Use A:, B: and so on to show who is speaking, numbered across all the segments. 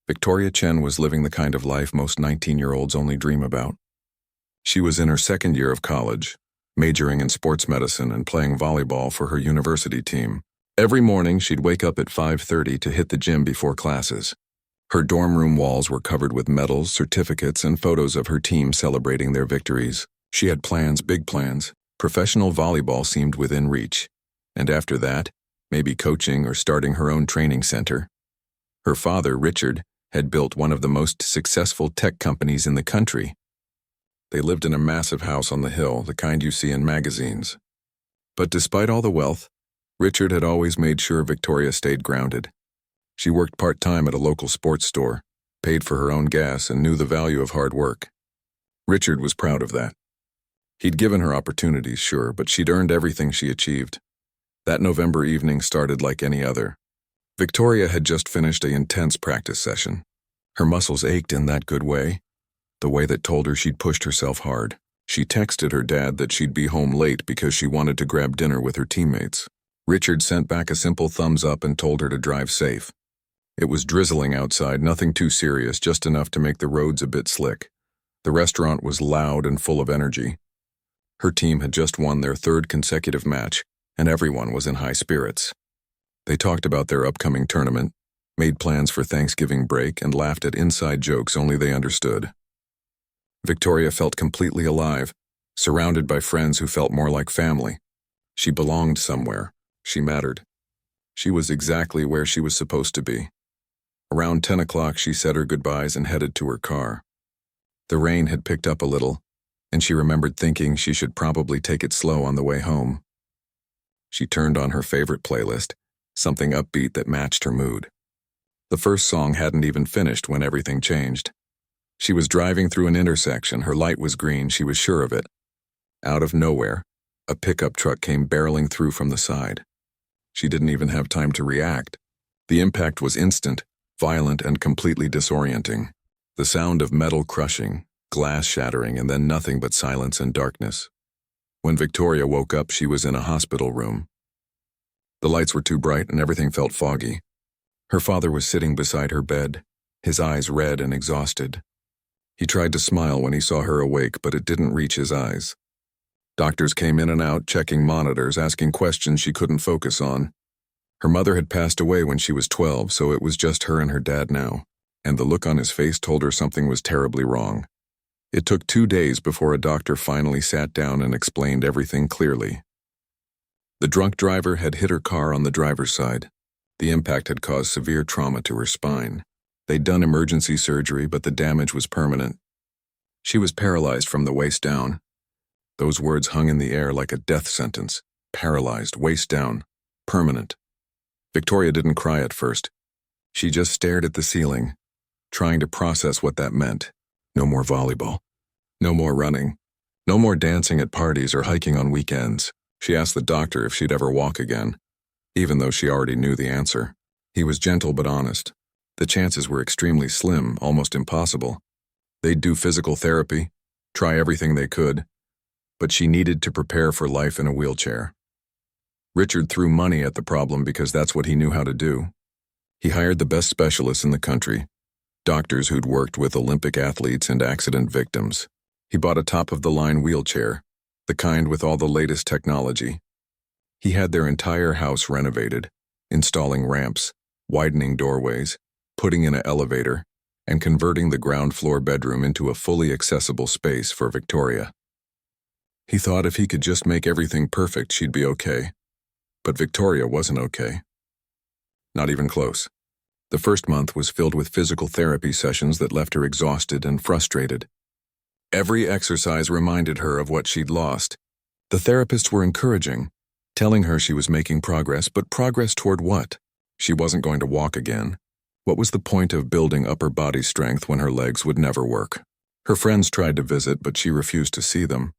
A: Victoria Chen was living the kind of life most 19-year-olds only dream about. She was in her second year of college, majoring in sports medicine and playing volleyball for her university team. Every morning, she'd wake up at 5:30 to hit the gym before classes. Her dorm room walls were covered with medals, certificates, and photos of her team celebrating their victories. She had plans, big plans. Professional volleyball seemed within reach. And after that, maybe coaching or starting her own training center. Her father, Richard, had built one of the most successful tech companies in the country. They lived in a massive house on the hill, the kind you see in magazines. But despite all the wealth, Richard had always made sure Victoria stayed grounded. She worked part-time at a local sports store, paid for her own gas, and knew the value of hard work. Richard was proud of that. He'd given her opportunities, sure, but she'd earned everything she achieved. That November evening started like any other. Victoria had just finished an intense practice session. Her muscles ached in that good way, the way that told her she'd pushed herself hard. She texted her dad that she'd be home late because she wanted to grab dinner with her teammates. Richard sent back a simple thumbs up and told her to drive safe. It was drizzling outside, nothing too serious, just enough to make the roads a bit slick. The restaurant was loud and full of energy. Her team had just won their third consecutive match, and everyone was in high spirits. They talked about their upcoming tournament, made plans for Thanksgiving break, and laughed at inside jokes only they understood. Victoria felt completely alive, surrounded by friends who felt more like family. She belonged somewhere. She mattered. She was exactly where she was supposed to be. Around 10 o'clock, she said her goodbyes and headed to her car. The rain had picked up a little, and she remembered thinking she should probably take it slow on the way home. She turned on her favorite playlist, something upbeat that matched her mood. The first song hadn't even finished when everything changed. She was driving through an intersection, her light was green, she was sure of it. Out of nowhere, a pickup truck came barreling through from the side. She didn't even have time to react. The impact was instant, violent, and completely disorienting. The sound of metal crushing, glass shattering, and then nothing but silence and darkness. When Victoria woke up, she was in a hospital room. The lights were too bright and everything felt foggy. Her father was sitting beside her bed, his eyes red and exhausted. He tried to smile when he saw her awake, but it didn't reach his eyes. Doctors came in and out, checking monitors, asking questions she couldn't focus on. Her mother had passed away when she was 12, so it was just her and her dad now, and the look on his face told her something was terribly wrong. It took 2 days before a doctor finally sat down and explained everything clearly. The drunk driver had hit her car on the driver's side. The impact had caused severe trauma to her spine. They'd done emergency surgery, but the damage was permanent. She was paralyzed from the waist down. Those words hung in the air like a death sentence. Paralyzed, waist down, permanent. Victoria didn't cry at first. She just stared at the ceiling, trying to process what that meant. No more volleyball. No more running. No more dancing at parties or hiking on weekends. She asked the doctor if she'd ever walk again, even though she already knew the answer. He was gentle but honest. The chances were extremely slim, almost impossible. They'd do physical therapy, try everything they could, but she needed to prepare for life in a wheelchair. Richard threw money at the problem because that's what he knew how to do. He hired the best specialists in the country, doctors who'd worked with Olympic athletes and accident victims. He bought a top-of-the-line wheelchair, the kind with all the latest technology. He had their entire house renovated, installing ramps, widening doorways, putting in an elevator, and converting the ground floor bedroom into a fully accessible space for Victoria. He thought if he could just make everything perfect, she'd be okay. But Victoria wasn't okay. Not even close. The first month was filled with physical therapy sessions that left her exhausted and frustrated. Every exercise reminded her of what she'd lost. The therapists were encouraging, telling her she was making progress, but progress toward what? She wasn't going to walk again. What was the point of building upper body strength when her legs would never work? Her friends tried to visit, but she refused to see them.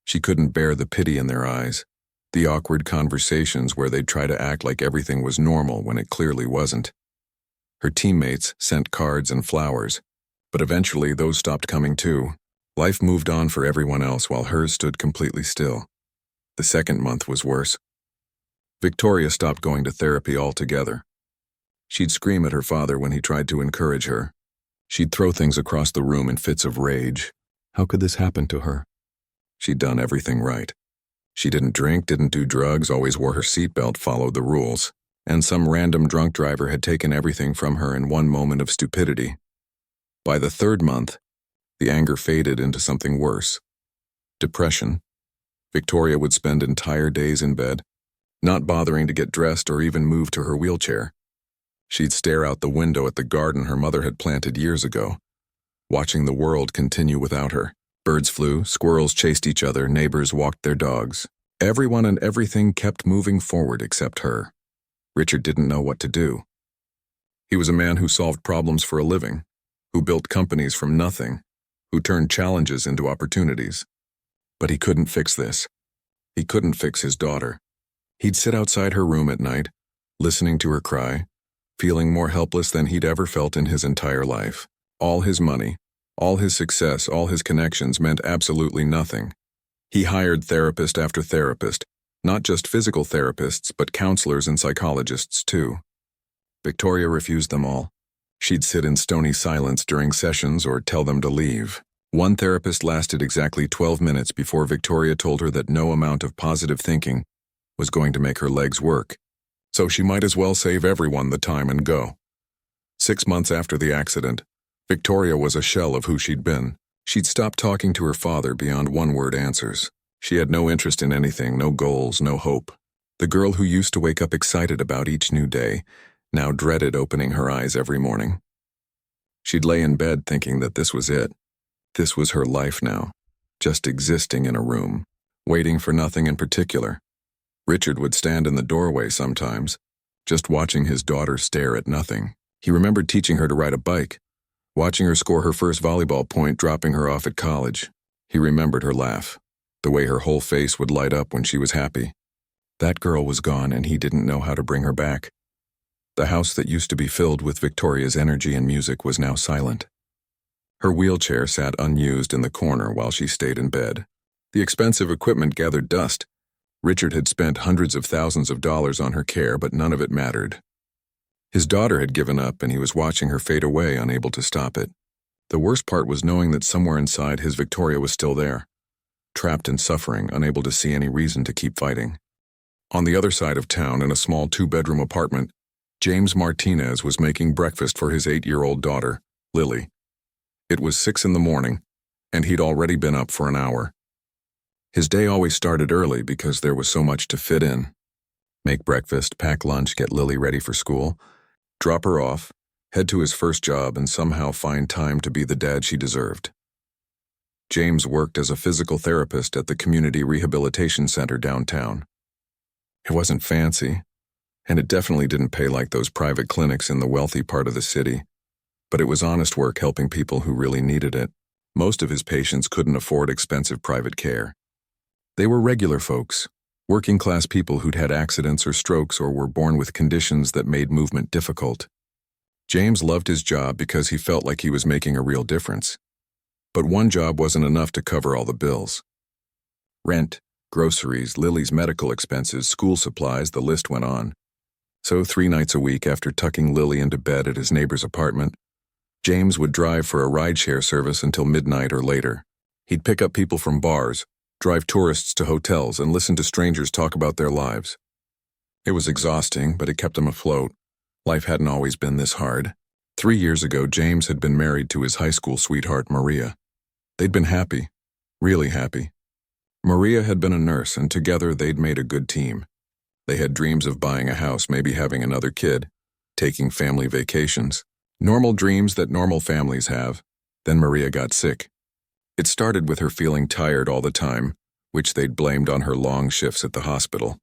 A: She couldn't bear the pity in their eyes, the awkward conversations where they'd try to act like everything was normal when it clearly wasn't. Her teammates sent cards and flowers, but eventually those stopped coming too. Life moved on for everyone else while hers stood completely still. The second month was worse. Victoria stopped going to therapy altogether. She'd scream at her father when he tried to encourage her. She'd throw things across the room in fits of rage. How could this happen to her? She'd done everything right. She didn't drink, didn't do drugs, always wore her seatbelt, followed the rules. And some random drunk driver had taken everything from her in one moment of stupidity. By the third month, the anger faded into something worse. Depression. Victoria would spend entire days in bed, not bothering to get dressed or even move to her wheelchair. She'd stare out the window at the garden her mother had planted years ago, watching the world continue without her. Birds flew, squirrels chased each other, neighbors walked their dogs. Everyone and everything kept moving forward except her. Richard didn't know what to do. He was a man who solved problems for a living, who built companies from nothing, who turned challenges into opportunities. But he couldn't fix this. He couldn't fix his daughter. He'd sit outside her room at night, listening to her cry, feeling more helpless than he'd ever felt in his entire life. All his money, all his success, all his connections meant absolutely nothing. He hired therapist after therapist, not just physical therapists, but counselors and psychologists too. Victoria refused them all. She'd sit in stony silence during sessions or tell them to leave. One therapist lasted exactly 12 minutes before Victoria told her that no amount of positive thinking was going to make her legs work, so she might as well save everyone the time and go. 6 months after the accident, Victoria was a shell of who she'd been. She'd stopped talking to her father beyond one-word answers. She had no interest in anything, no goals, no hope. The girl who used to wake up excited about each new day now dreaded opening her eyes every morning. She'd lay in bed thinking that this was it. This was her life now, just existing in a room, waiting for nothing in particular. Richard would stand in the doorway sometimes, just watching his daughter stare at nothing. He remembered teaching her to ride a bike, watching her score her first volleyball point, dropping her off at college. He remembered her laugh, the way her whole face would light up when she was happy. That girl was gone and he didn't know how to bring her back. The house that used to be filled with Victoria's energy and music was now silent. Her wheelchair sat unused in the corner while she stayed in bed. The expensive equipment gathered dust. Richard had spent hundreds of thousands of dollars on her care, but none of it mattered. His daughter had given up and he was watching her fade away, unable to stop it. The worst part was knowing that somewhere inside his Victoria was still there, trapped in suffering, unable to see any reason to keep fighting. On the other side of town, in a small 2-bedroom apartment, James Martinez was making breakfast for his 8-year-old daughter, Lily. It was 6 in the morning, and he'd already been up for an hour. His day always started early because there was so much to fit in. Make breakfast, pack lunch, get Lily ready for school, drop her off, head to his first job, and somehow find time to be the dad she deserved. James worked as a physical therapist at the Community Rehabilitation Center downtown. It wasn't fancy, and it definitely didn't pay like those private clinics in the wealthy part of the city, but it was honest work helping people who really needed it. Most of his patients couldn't afford expensive private care. They were regular folks, working-class people who'd had accidents or strokes or were born with conditions that made movement difficult. James loved his job because he felt like he was making a real difference. But one job wasn't enough to cover all the bills. Rent, groceries, Lily's medical expenses, school supplies, the list went on. So 3 nights a week, after tucking Lily into bed at his neighbor's apartment, James would drive for a rideshare service until midnight or later. He'd pick up people from bars, drive tourists to hotels, and listen to strangers talk about their lives. It was exhausting, but it kept him afloat. Life hadn't always been this hard. 3 years ago, James had been married to his high school sweetheart, Maria. They'd been happy, really happy. Maria had been a nurse, and together they'd made a good team. They had dreams of buying a house, maybe having another kid, taking family vacations. Normal dreams that normal families have. Then Maria got sick. It started with her feeling tired all the time, which they'd blamed on her long shifts at the hospital.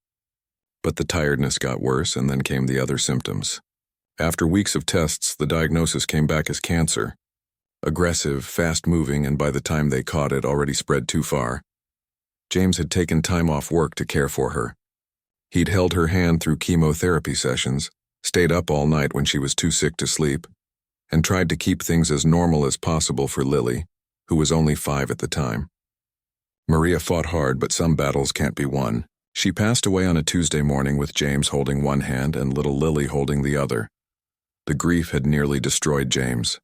A: But the tiredness got worse, and then came the other symptoms. After weeks of tests, the diagnosis came back as cancer. Aggressive, fast-moving, and by the time they caught it, already spread too far. James had taken time off work to care for her. He'd held her hand through chemotherapy sessions, stayed up all night when she was too sick to sleep, and tried to keep things as normal as possible for Lily, who was only 5 at the time. Maria fought hard, but some battles can't be won. She passed away on a Tuesday morning with James holding one hand and little Lily holding the other. The grief had nearly destroyed James.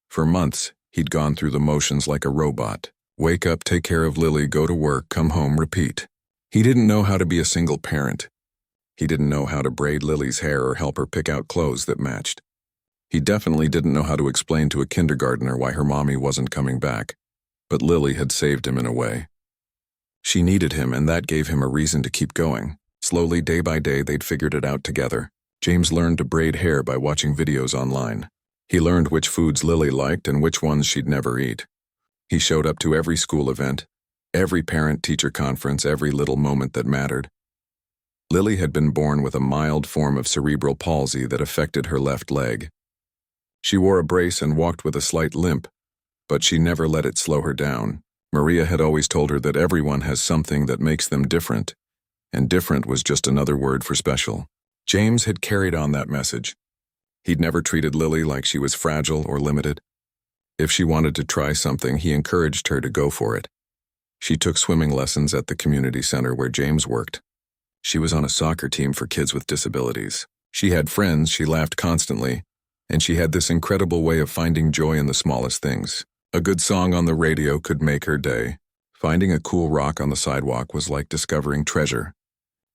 A: For months, he'd gone through the motions like a robot. Wake up, take care of Lily, go to work, come home, repeat. He didn't know how to be a single parent. He didn't know how to braid Lily's hair or help her pick out clothes that matched. He definitely didn't know how to explain to a kindergartner why her mommy wasn't coming back. But Lily had saved him in a way. She needed him, and that gave him a reason to keep going. Slowly, day by day, they'd figured it out together. James learned to braid hair by watching videos online. He learned which foods Lily liked and which ones she'd never eat. He showed up to every school event, every parent-teacher conference, every little moment that mattered. Lily had been born with a mild form of cerebral palsy that affected her left leg. She wore a brace and walked with a slight limp, but she never let it slow her down. Maria had always told her that everyone has something that makes them different, and different was just another word for special. James had carried on that message. He'd never treated Lily like she was fragile or limited. If she wanted to try something, he encouraged her to go for it. She took swimming lessons at the community center where James worked. She was on a soccer team for kids with disabilities. She had friends, she laughed constantly, and she had this incredible way of finding joy in the smallest things. A good song on the radio could make her day. Finding a cool rock on the sidewalk was like discovering treasure.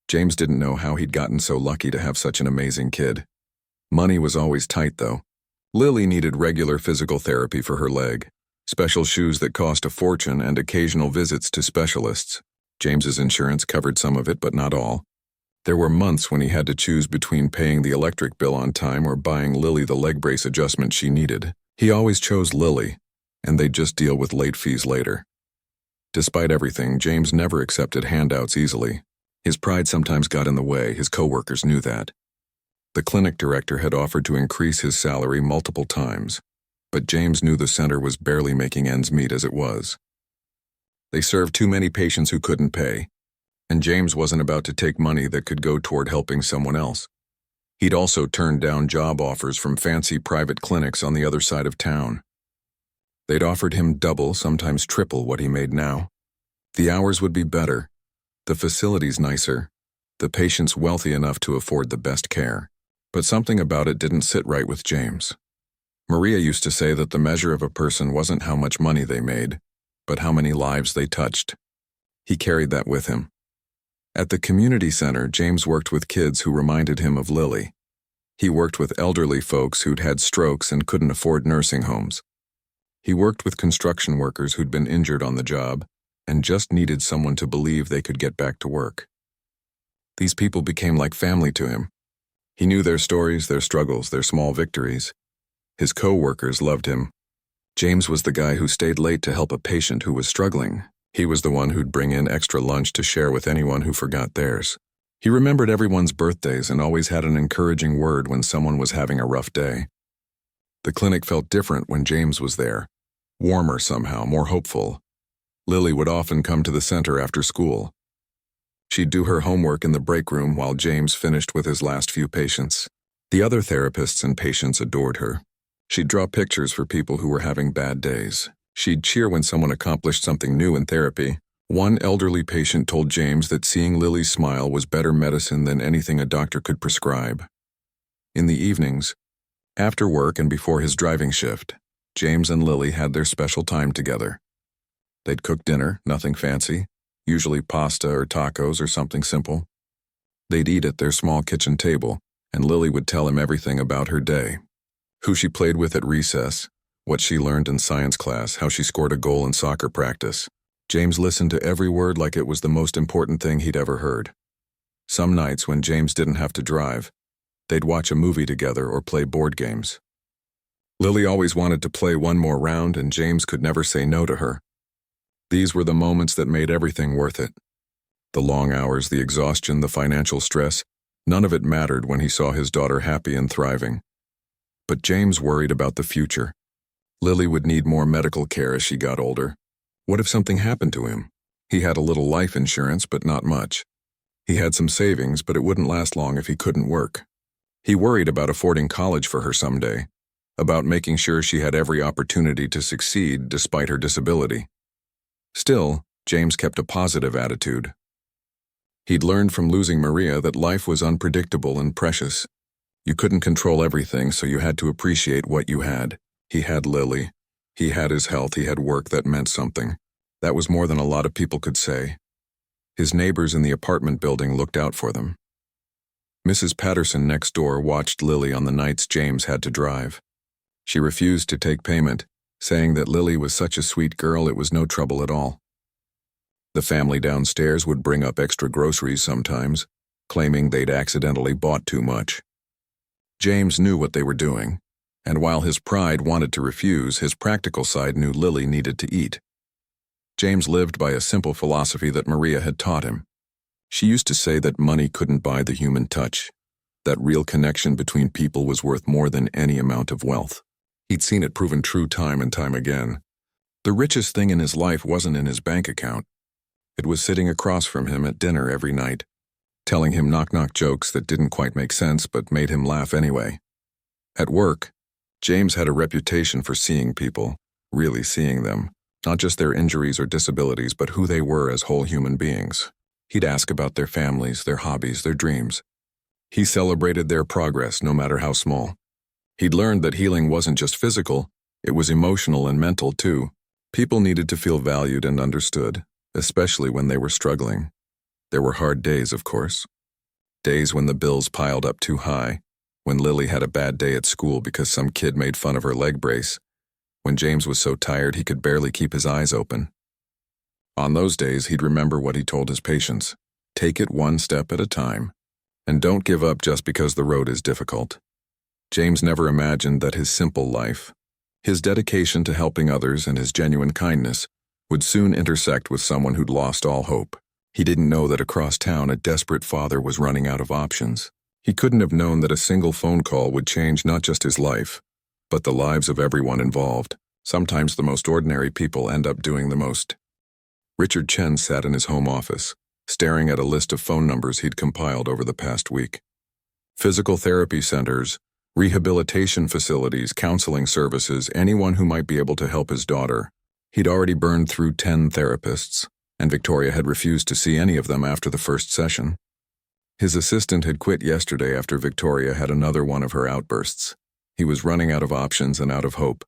A: James didn't know how he'd gotten so lucky to have such an amazing kid. Money was always tight, though. Lily needed regular physical therapy for her leg, special shoes that cost a fortune, and occasional visits to specialists. James's insurance covered some of it, but not all. There were months when he had to choose between paying the electric bill on time or buying Lily the leg brace adjustment she needed. He always chose Lily, and they'd just deal with late fees later. Despite everything, James never accepted handouts easily. His pride sometimes got in the way, his coworkers knew that. The clinic director had offered to increase his salary multiple times, but James knew the center was barely making ends meet as it was. They served too many patients who couldn't pay, and James wasn't about to take money that could go toward helping someone else. He'd also turned down job offers from fancy private clinics on the other side of town. They'd offered him double, sometimes triple what he made now. The hours would be better, the facilities nicer, the patients wealthy enough to afford the best care. But something about it didn't sit right with James. Maria used to say that the measure of a person wasn't how much money they made, but how many lives they touched. He carried that with him. At the community center, James worked with kids who reminded him of Lily. He worked with elderly folks who'd had strokes and couldn't afford nursing homes. He worked with construction workers who'd been injured on the job and just needed someone to believe they could get back to work. These people became like family to him. He knew their stories, their struggles, their small victories. His co-workers loved him. James was the guy who stayed late to help a patient who was struggling. He was the one who'd bring in extra lunch to share with anyone who forgot theirs. He remembered everyone's birthdays and always had an encouraging word when someone was having a rough day. The clinic felt different when James was there. Warmer somehow, more hopeful. Lily would often come to the center after school. She'd do her homework in the break room while James finished with his last few patients. The other therapists and patients adored her. She'd draw pictures for people who were having bad days. She'd cheer when someone accomplished something new in therapy. One elderly patient told James that seeing Lily's smile was better medicine than anything a doctor could prescribe. In the evenings, after work and before his driving shift, James and Lily had their special time together. They'd cook dinner, nothing fancy, usually pasta or tacos or something simple. They'd eat at their small kitchen table, and Lily would tell him everything about her day. Who she played with at recess, what she learned in science class, how she scored a goal in soccer practice. James listened to every word like it was the most important thing he'd ever heard. Some nights when James didn't have to drive, they'd watch a movie together or play board games. Lily always wanted to play one more round, and James could never say no to her. These were the moments that made everything worth it. The long hours, the exhaustion, the financial stress, none of it mattered when he saw his daughter happy and thriving. But James worried about the future. Lily would need more medical care as she got older. What if something happened to him? He had a little life insurance, but not much. He had some savings, but it wouldn't last long if he couldn't work. He worried about affording college for her someday, about making sure she had every opportunity to succeed despite her disability. Still, James kept a positive attitude. He'd learned from losing Maria that life was unpredictable and precious. You couldn't control everything, so you had to appreciate what you had. He had Lily. He had his health. He had work that meant something. That was more than a lot of people could say. His neighbors in the apartment building looked out for them. Mrs. Patterson next door watched Lily on the nights James had to drive. She refused to take payment, saying that Lily was such a sweet girl it was no trouble at all. The family downstairs would bring up extra groceries sometimes, claiming they'd accidentally bought too much. James knew what they were doing, and while his pride wanted to refuse, his practical side knew Lily needed to eat. James lived by a simple philosophy that Maria had taught him. She used to say that money couldn't buy the human touch, that real connection between people was worth more than any amount of wealth. He'd seen it proven true time and time again. The richest thing in his life wasn't in his bank account. It was sitting across from him at dinner every night, telling him knock-knock jokes that didn't quite make sense but made him laugh anyway. At work, James had a reputation for seeing people, really seeing them, not just their injuries or disabilities, but who they were as whole human beings. He'd ask about their families, their hobbies, their dreams. He celebrated their progress, no matter how small. He'd learned that healing wasn't just physical, it was emotional and mental too. People needed to feel valued and understood, especially when they were struggling. There were hard days, of course. Days when the bills piled up too high, when Lily had a bad day at school because some kid made fun of her leg brace, when James was so tired he could barely keep his eyes open. On those days, he'd remember what he told his patients. Take it one step at a time, and don't give up just because the road is difficult. James never imagined that his simple life, his dedication to helping others and his genuine kindness would soon intersect with someone who'd lost all hope. He didn't know that across town a desperate father was running out of options. He couldn't have known that a single phone call would change not just his life, but the lives of everyone involved. Sometimes the most ordinary people end up doing the most. Richard Chen sat in his home office, staring at a list of phone numbers he'd compiled over the past week. Physical therapy centers, rehabilitation facilities, counseling services, anyone who might be able to help his daughter. He'd already burned through 10 therapists, and Victoria had refused to see any of them after the first session. His assistant had quit yesterday after Victoria had another one of her outbursts. He was running out of options and out of hope.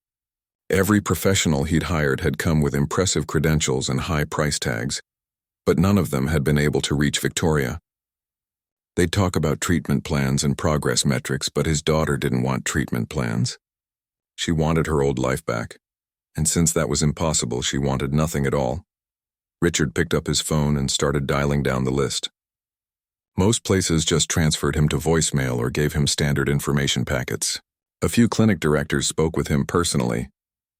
A: Every professional he'd hired had come with impressive credentials and high price tags, but none of them had been able to reach Victoria. They'd talk about treatment plans and progress metrics, but his daughter didn't want treatment plans. She wanted her old life back, and since that was impossible, she wanted nothing at all. Richard picked up his phone and started dialing down the list. Most places just transferred him to voicemail or gave him standard information packets. A few clinic directors spoke with him personally,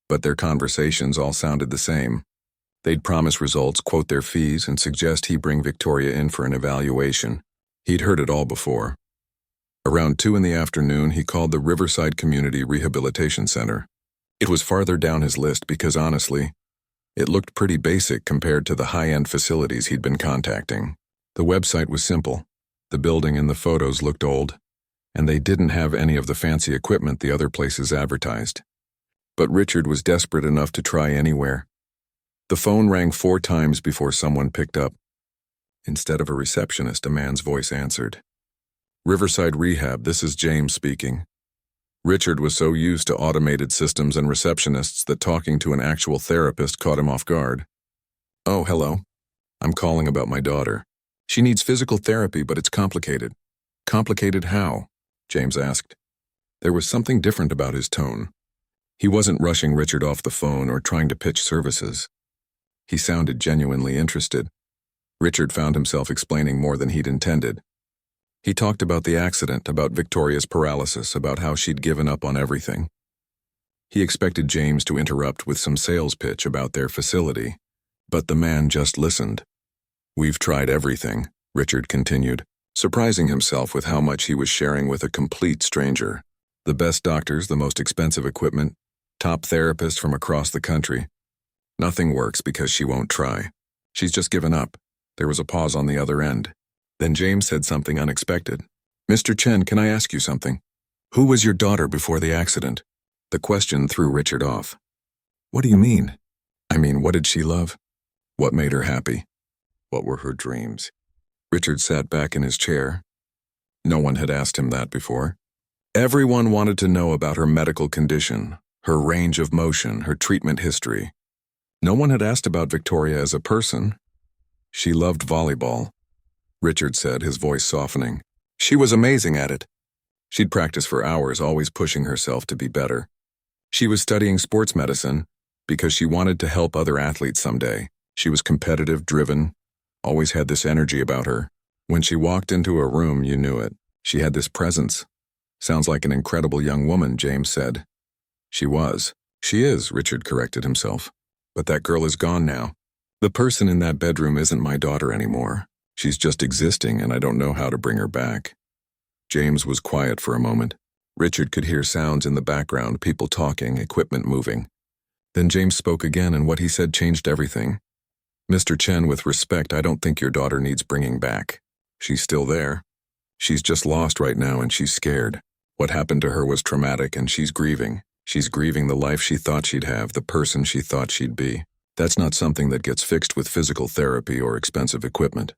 A: but their conversations all sounded the same. They'd promise results, quote their fees, and suggest he bring Victoria in for an evaluation. He'd heard it all before. Around 2 in the afternoon, he called the Riverside Community Rehabilitation Center. It was farther down his list because, honestly, it looked pretty basic compared to the high-end facilities he'd been contacting. The website was simple. The building and the photos looked old, and they didn't have any of the fancy equipment the other places advertised. But Richard was desperate enough to try anywhere. The phone rang 4 times before someone picked up. Instead of a receptionist, a man's voice answered. Riverside Rehab, this is James speaking. Richard was so used to automated systems and receptionists that talking to an actual therapist caught him off guard. Oh, hello. I'm calling about my daughter. She needs physical therapy, but it's complicated. Complicated how? James asked. There was something different about his tone. He wasn't rushing Richard off the phone or trying to pitch services. He sounded genuinely interested. Richard found himself explaining more than he'd intended. He talked about the accident, about Victoria's paralysis, about how she'd given up on everything. He expected James to interrupt with some sales pitch about their facility, but the man just listened. We've tried everything, Richard continued, surprising himself with how much he was sharing with a complete stranger. The best doctors, the most expensive equipment, top therapists from across the country. Nothing works because she won't try. She's just given up. There was a pause on the other end. Then James said something unexpected. Mr. Chen, can I ask you something? Who was your daughter before the accident? The question threw Richard off. What do you mean? I mean, what did she love? What made her happy? What were her dreams? Richard sat back in his chair. No one had asked him that before. Everyone wanted to know about her medical condition, her range of motion, her treatment history. No one had asked about Victoria as a person. She loved volleyball, Richard said, his voice softening. She was amazing at it. She'd practice for hours, always pushing herself to be better. She was studying sports medicine because she wanted to help other athletes someday. She was competitive, driven, always had this energy about her. When she walked into a room, you knew it. She had this presence. Sounds like an incredible young woman, James said. She was. She is, Richard corrected himself. But that girl is gone now. The person in that bedroom isn't my daughter anymore. She's just existing, and I don't know how to bring her back. James was quiet for a moment. Richard could hear sounds in the background, people talking, equipment moving. Then James spoke again, and what he said changed everything. Mr. Chen, with respect, I don't think your daughter needs bringing back. She's still there. She's just lost right now, and she's scared. What happened to her was traumatic, and she's grieving. She's grieving the life she thought she'd have, the person she thought she'd be. That's not something that gets fixed with physical therapy or expensive equipment.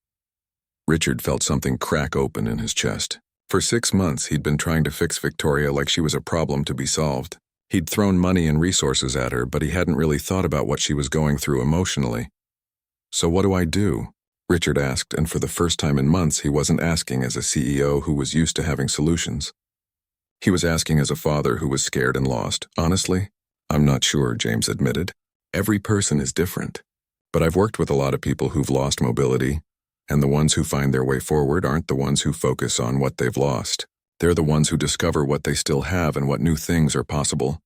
A: Richard felt something crack open in his chest. For 6 months, he'd been trying to fix Victoria like she was a problem to be solved. He'd thrown money and resources at her, but he hadn't really thought about what she was going through emotionally. So what do I do? Richard asked, and for the first time in months, he wasn't asking as a CEO who was used to having solutions. He was asking as a father who was scared and lost. Honestly, I'm not sure, James admitted. Every person is different. But I've worked with a lot of people who've lost mobility, and the ones who find their way forward aren't the ones who focus on what they've lost. They're the ones who discover what they still have and what new things are possible.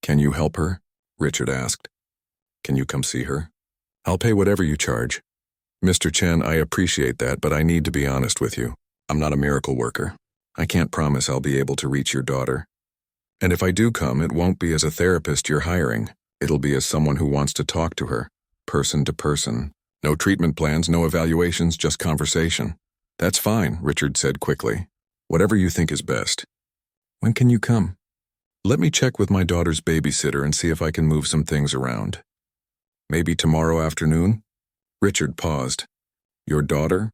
A: Can you help her? Richard asked. Can you come see her? I'll pay whatever you charge. Mr. Chen, I appreciate that, but I need to be honest with you. I'm not a miracle worker. I can't promise I'll be able to reach your daughter. And if I do come, it won't be as a therapist you're hiring. It'll be as someone who wants to talk to her, person to person. No treatment plans, no evaluations, just conversation. That's fine, Richard said quickly. Whatever you think is best. When can you come? Let me check with my daughter's babysitter and see if I can move some things around. Maybe tomorrow afternoon? Richard paused. Your daughter?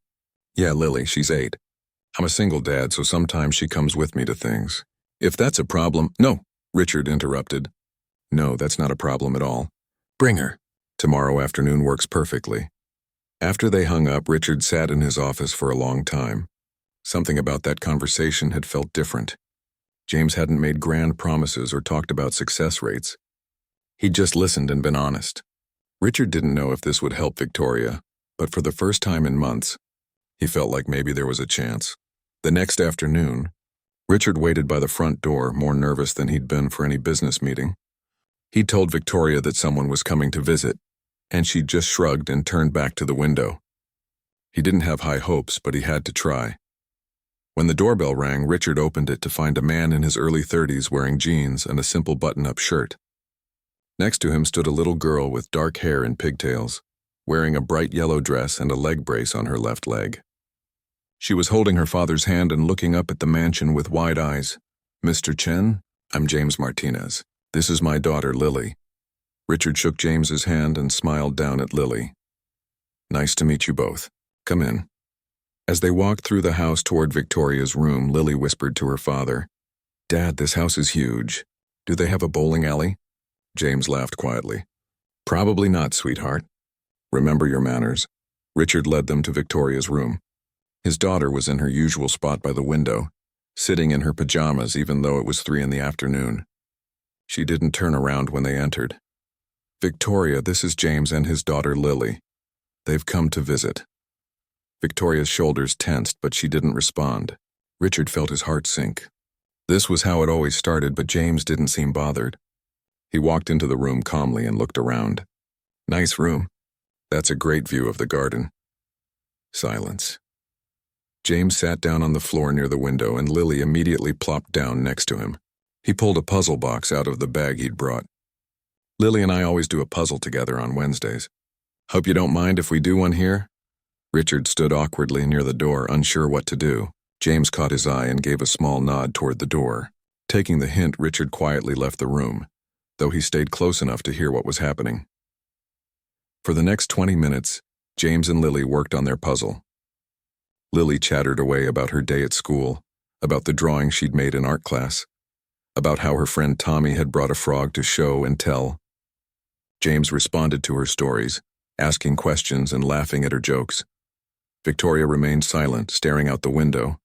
A: Yeah, Lily, she's 8. I'm a single dad, so sometimes she comes with me to things. If that's a problem— No, Richard interrupted. No, that's not a problem at all. Bring her. Tomorrow afternoon works perfectly. After they hung up, Richard sat in his office for a long time. Something about that conversation had felt different. James hadn't made grand promises or talked about success rates. He'd just listened and been honest. Richard didn't know if this would help Victoria, but for the first time in months, he felt like maybe there was a chance. The next afternoon, Richard waited by the front door, more nervous than he'd been for any business meeting. He'd told Victoria that someone was coming to visit, and she just shrugged and turned back to the window. He didn't have high hopes, but he had to try. When the doorbell rang, Richard opened it to find a man in his early 30s wearing jeans and a simple button-up shirt. Next to him stood a little girl with dark hair and pigtails, wearing a bright yellow dress and a leg brace on her left leg. She was holding her father's hand and looking up at the mansion with wide eyes. Mr. Chen, I'm James Martinez. This is my daughter, Lily. Richard shook James's hand and smiled down at Lily. Nice to meet you both. Come in. As they walked through the house toward Victoria's room, Lily whispered to her father, Dad, this house is huge. Do they have a bowling alley? James laughed quietly. Probably not, sweetheart. Remember your manners. Richard led them to Victoria's room. His daughter was in her usual spot by the window, sitting in her pajamas even though it was 3 in the afternoon. She didn't turn around when they entered. Victoria, this is James and his daughter Lily. They've come to visit. Victoria's shoulders tensed, but she didn't respond. Richard felt his heart sink. This was how it always started, but James didn't seem bothered. He walked into the room calmly and looked around. Nice room. That's a great view of the garden. Silence. James sat down on the floor near the window, and Lily immediately plopped down next to him. He pulled a puzzle box out of the bag he'd brought. Lily and I always do a puzzle together on Wednesdays. Hope you don't mind if we do one here? Richard stood awkwardly near the door, unsure what to do. James caught his eye and gave a small nod toward the door. Taking the hint, Richard quietly left the room, though he stayed close enough to hear what was happening. For the next 20 minutes, James and Lily worked on their puzzle. Lily chattered away about her day at school, about the drawing she'd made in art class, about how her friend Tommy had brought a frog to show and tell. James responded to her stories, asking questions and laughing at her jokes. Victoria remained silent, staring out the window.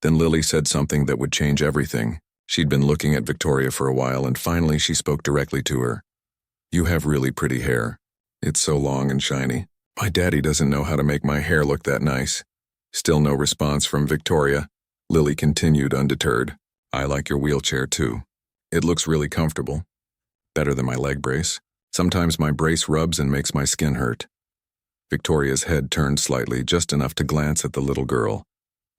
A: Then Lily said something that would change everything. She'd been looking at Victoria for a while, and finally she spoke directly to her. "You have really pretty hair. It's so long and shiny. My daddy doesn't know how to make my hair look that nice." Still no response from Victoria. Lily continued undeterred. "I like your wheelchair too. It looks really comfortable. Better than my leg brace. Sometimes my brace rubs and makes my skin hurt." Victoria's head turned slightly, just enough to glance at the little girl.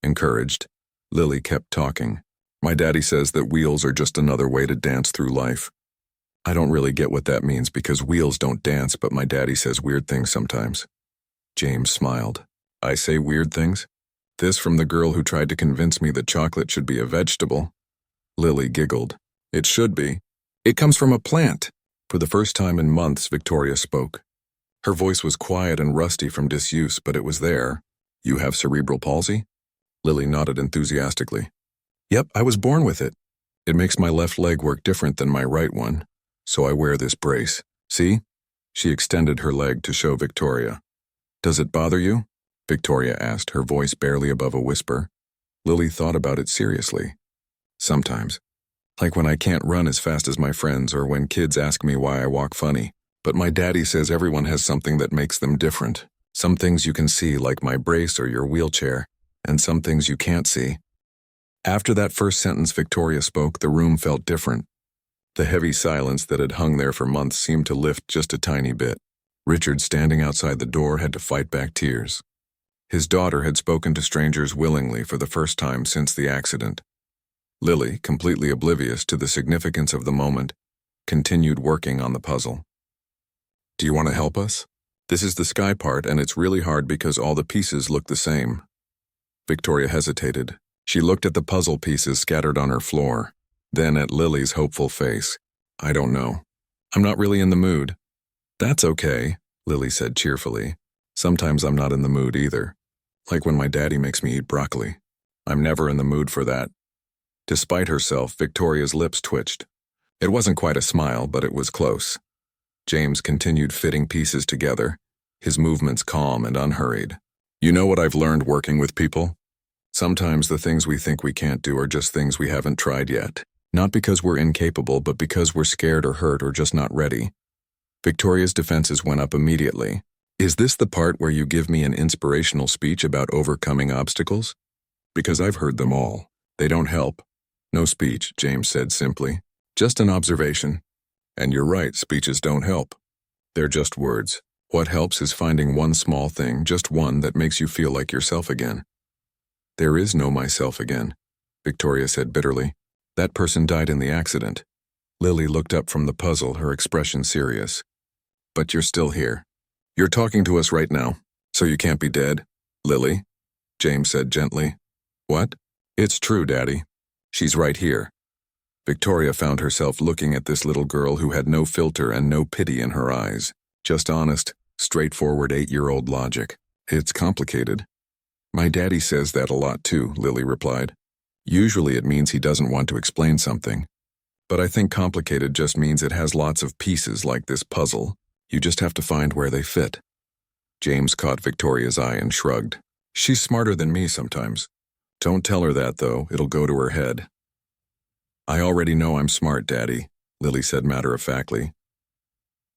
A: Encouraged, Lily kept talking. "My daddy says that wheels are just another way to dance through life. I don't really get what that means because wheels don't dance, but my daddy says weird things sometimes." James smiled. "I say weird things? This from the girl who tried to convince me that chocolate should be a vegetable." Lily giggled. "It should be. It comes from a plant." For the first time in months, Victoria spoke. Her voice was quiet and rusty from disuse, but it was there. "You have cerebral palsy?" Lily nodded enthusiastically. "Yep, I was born with it. It makes my left leg work different than my right one, so I wear this brace. See?" She extended her leg to show Victoria. "Does it bother you?" Victoria asked, her voice barely above a whisper. Lily thought about it seriously. "Sometimes. Like when I can't run as fast as my friends, or when kids ask me why I walk funny. But my daddy says everyone has something that makes them different. Some things you can see, like my brace or your wheelchair, and some things you can't see." After that first sentence Victoria spoke, the room felt different. The heavy silence that had hung there for months seemed to lift just a tiny bit. Richard, standing outside the door, had to fight back tears. His daughter had spoken to strangers willingly for the first time since the accident. Lily, completely oblivious to the significance of the moment, continued working on the puzzle. "Do you want to help us? This is the sky part, and it's really hard because all the pieces look the same." Victoria hesitated. She looked at the puzzle pieces scattered on her floor, then at Lily's hopeful face. "I don't know. I'm not really in the mood." "That's okay," Lily said cheerfully. "Sometimes I'm not in the mood either. Like when my daddy makes me eat broccoli. I'm never in the mood for that." Despite herself, Victoria's lips twitched. It wasn't quite a smile, but it was close. James continued fitting pieces together, his movements calm and unhurried. "You know what I've learned working with people? Sometimes the things we think we can't do are just things we haven't tried yet. Not because we're incapable, but because we're scared or hurt or just not ready." Victoria's defenses went up immediately. "Is this the part where you give me an inspirational speech about overcoming obstacles? Because I've heard them all. They don't help." "No speech," James said simply. "Just an observation. And you're right, speeches don't help. They're just words. What helps is finding one small thing, just one, that makes you feel like yourself again." "There is no myself again," Victoria said bitterly. "That person died in the accident." Lily looked up from the puzzle, her expression serious. "But you're still here. You're talking to us right now, so you can't be dead, Lily," James said gently. "What?" "It's true, Daddy. She's right here." Victoria found herself looking at this little girl who had no filter and no pity in her eyes. Just honest, straightforward 8-year-old logic. "It's complicated." "My daddy says that a lot too," Lily replied. "Usually it means he doesn't want to explain something. But I think complicated just means it has lots of pieces like this puzzle. You just have to find where they fit." James caught Victoria's eye and shrugged. "She's smarter than me sometimes. Don't tell her that, though. It'll go to her head." "I already know I'm smart, Daddy," Lily said matter-of-factly.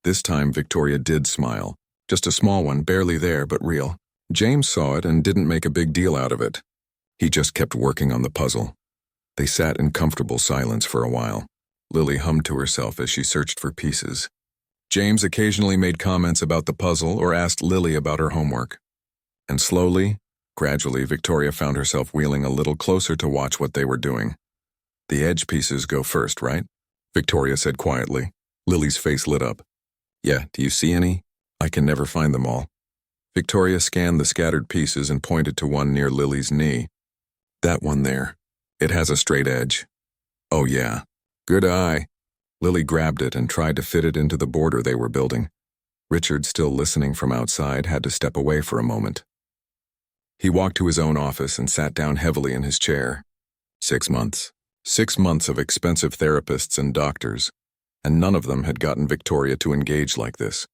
A: This time Victoria did smile. Just a small one, barely there, but real. James saw it and didn't make a big deal out of it. He just kept working on the puzzle. They sat in comfortable silence for a while. Lily hummed to herself as she searched for pieces. James occasionally made comments about the puzzle or asked Lily about her homework. And slowly, gradually, Victoria found herself wheeling a little closer to watch what they were doing. "The edge pieces go first, right?" Victoria said quietly. Lily's face lit up. "Yeah, do you see any? I can never find them all." Victoria scanned the scattered pieces and pointed to one near Lily's knee. "That one there. It has a straight edge." "Oh yeah. Good eye." Lily grabbed it and tried to fit it into the border they were building. Richard, still listening from outside, had to step away for a moment. He walked to his own office and sat down heavily in his chair. 6 months. 6 months of expensive therapists and doctors, and none of them had gotten Victoria to engage like this.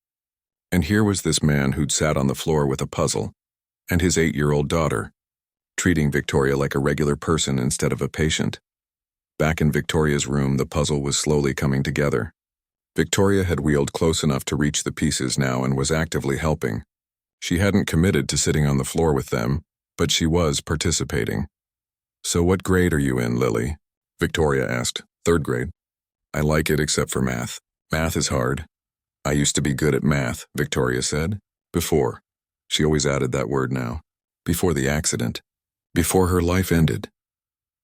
A: And here was this man who'd sat on the floor with a puzzle, and his 8-year-old daughter, treating Victoria like a regular person instead of a patient. Back in Victoria's room, the puzzle was slowly coming together. Victoria had wheeled close enough to reach the pieces now and was actively helping. She hadn't committed to sitting on the floor with them, but she was participating. "So what grade are you in, Lily?" Victoria asked. "3rd grade. I like it except for math. Math is hard." "I used to be good at math," Victoria said. "Before." She always added that word now. "Before the accident. Before her life ended."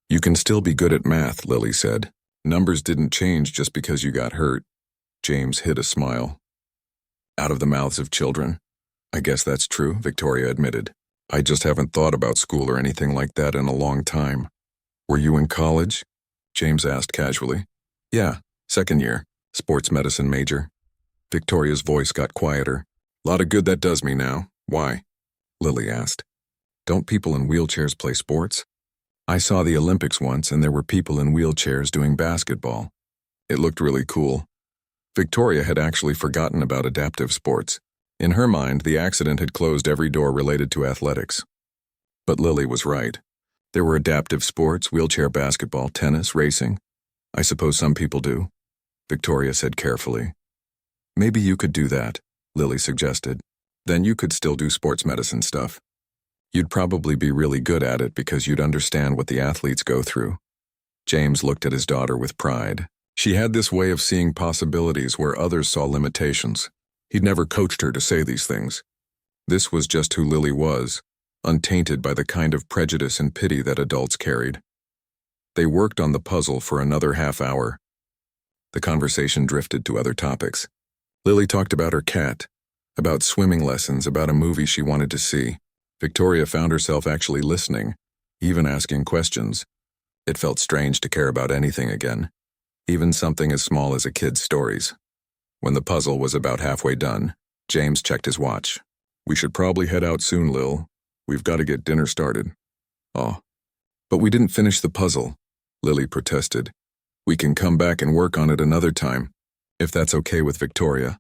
A: "You can still be good at math," Lily said. "Numbers didn't change just because you got hurt." James hid a smile. "Out of the mouths of children. I guess that's true," Victoria admitted. "I just haven't thought about school or anything like that in a long time." "Were you in college?" James asked casually. "Yeah, 2nd year, sports medicine major." Victoria's voice got quieter. "Lot of good that does me now. Why?" Lily asked. "Don't people in wheelchairs play sports?" "I saw the Olympics once and there were people in wheelchairs doing basketball. It looked really cool." Victoria had actually forgotten about adaptive sports. In her mind, the accident had closed every door related to athletics. But Lily was right. There were adaptive sports, wheelchair basketball, tennis, racing. "I suppose some people do," Victoria said carefully. "Maybe you could do that," Lily suggested. "Then you could still do sports medicine stuff. You'd probably be really good at it because you'd understand what the athletes go through." James looked at his daughter with pride. She had this way of seeing possibilities where others saw limitations. He'd never coached her to say these things. This was just who Lily was, untainted by the kind of prejudice and pity that adults carried. They worked on the puzzle for another half hour. The conversation drifted to other topics. Lily talked about her cat, about swimming lessons, about a movie she wanted to see. Victoria found herself actually listening, even asking questions. It felt strange to care about anything again, even something as small as a kid's stories. When the puzzle was about halfway done, James checked his watch. "We should probably head out soon, Lil. We've got to get dinner started." "Oh, but we didn't finish the puzzle," Lily protested. "We can come back and work on it another time, if that's okay with Victoria."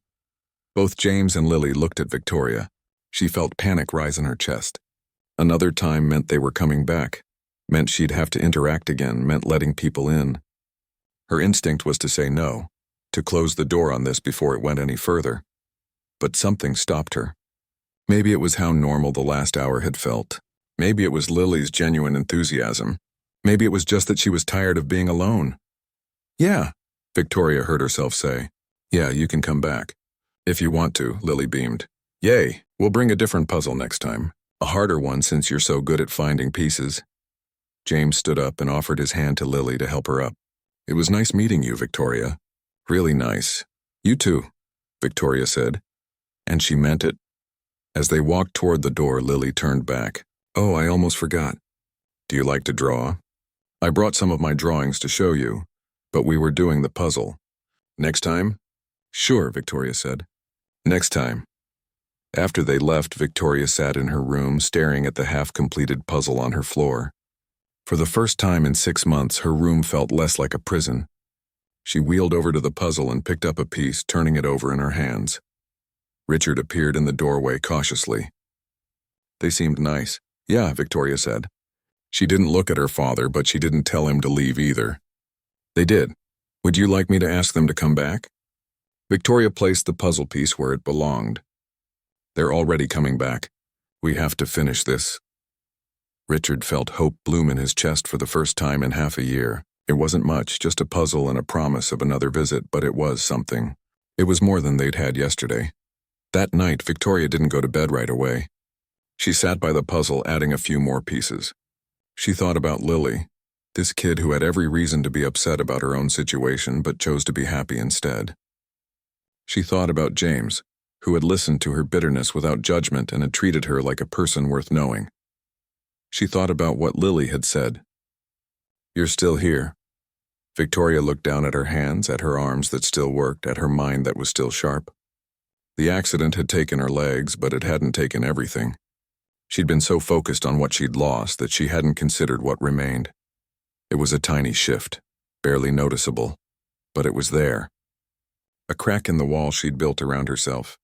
A: Both James and Lily looked at Victoria. She felt panic rise in her chest. Another time meant they were coming back, meant she'd have to interact again, meant letting people in. Her instinct was to say no, to close the door on this before it went any further. But something stopped her. Maybe it was how normal the last hour had felt. Maybe it was Lily's genuine enthusiasm. Maybe it was just that she was tired of being alone. "Yeah," Victoria heard herself say. "Yeah, you can come back. If you want to," Lily beamed. "Yay, we'll bring a different puzzle next time. A harder one since you're so good at finding pieces." James stood up and offered his hand to Lily to help her up. "It was nice meeting you, Victoria. Really nice." "You too," Victoria said. And she meant it. As they walked toward the door, Lily turned back. "Oh, I almost forgot. Do you like to draw? I brought some of my drawings to show you, but we were doing the puzzle. Next time?" "Sure," Victoria said. "Next time." After they left, Victoria sat in her room staring at the half-completed puzzle on her floor. For the first time in 6 months, her room felt less like a prison. She wheeled over to the puzzle and picked up a piece, turning it over in her hands. Richard appeared in the doorway cautiously. "They seemed nice." "Yeah," Victoria said. She didn't look at her father, but she didn't tell him to leave either. "They did. Would you like me to ask them to come back?" Victoria placed the puzzle piece where it belonged. "They're already coming back. We have to finish this." Richard felt hope bloom in his chest for the first time in half a year. It wasn't much, just a puzzle and a promise of another visit, but it was something. It was more than they'd had yesterday. That night, Victoria didn't go to bed right away. She sat by the puzzle, adding a few more pieces. She thought about Lily, this kid who had every reason to be upset about her own situation but chose to be happy instead. She thought about James, who had listened to her bitterness without judgment and had treated her like a person worth knowing. She thought about what Lily had said. "You're still here." Victoria looked down at her hands, at her arms that still worked, at her mind that was still sharp. The accident had taken her legs, but it hadn't taken everything. She'd been so focused on what she'd lost that she hadn't considered what remained. It was a tiny shift, barely noticeable, but it was there. A crack in the wall she'd built around herself.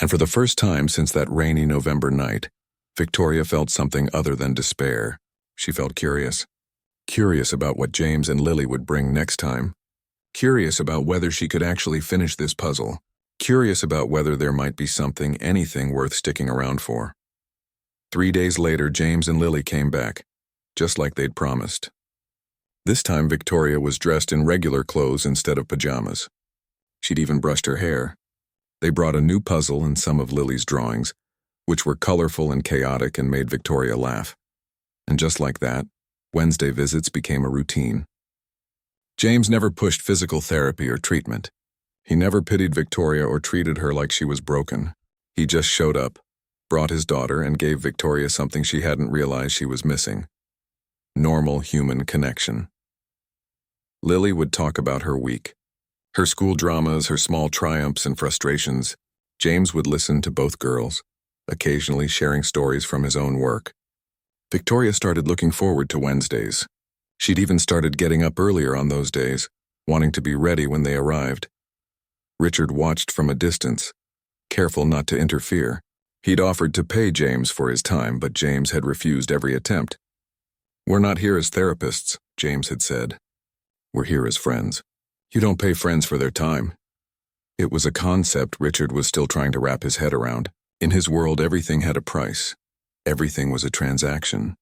A: And for the first time since that rainy November night, Victoria felt something other than despair. She felt curious. Curious about what James and Lily would bring next time. Curious about whether she could actually finish this puzzle. Curious about whether there might be something, anything worth sticking around for. 3 days later, James and Lily came back, just like they'd promised. This time, Victoria was dressed in regular clothes instead of pajamas. She'd even brushed her hair. They brought a new puzzle and some of Lily's drawings, which were colorful and chaotic and made Victoria laugh. And just like that, Wednesday visits became a routine. James never pushed physical therapy or treatment. He never pitied Victoria or treated her like she was broken. He just showed up, brought his daughter, and gave Victoria something she hadn't realized she was missing. Normal human connection. Lily would talk about her week. Her school dramas, her small triumphs and frustrations. James would listen to both girls, occasionally sharing stories from his own work. Victoria started looking forward to Wednesdays. She'd even started getting up earlier on those days, wanting to be ready when they arrived. Richard watched from a distance, careful not to interfere. He'd offered to pay James for his time, but James had refused every attempt. "We're not here as therapists," James had said. "We're here as friends. You don't pay friends for their time." It was a concept Richard was still trying to wrap his head around. In his world, everything had a price. Everything was a transaction.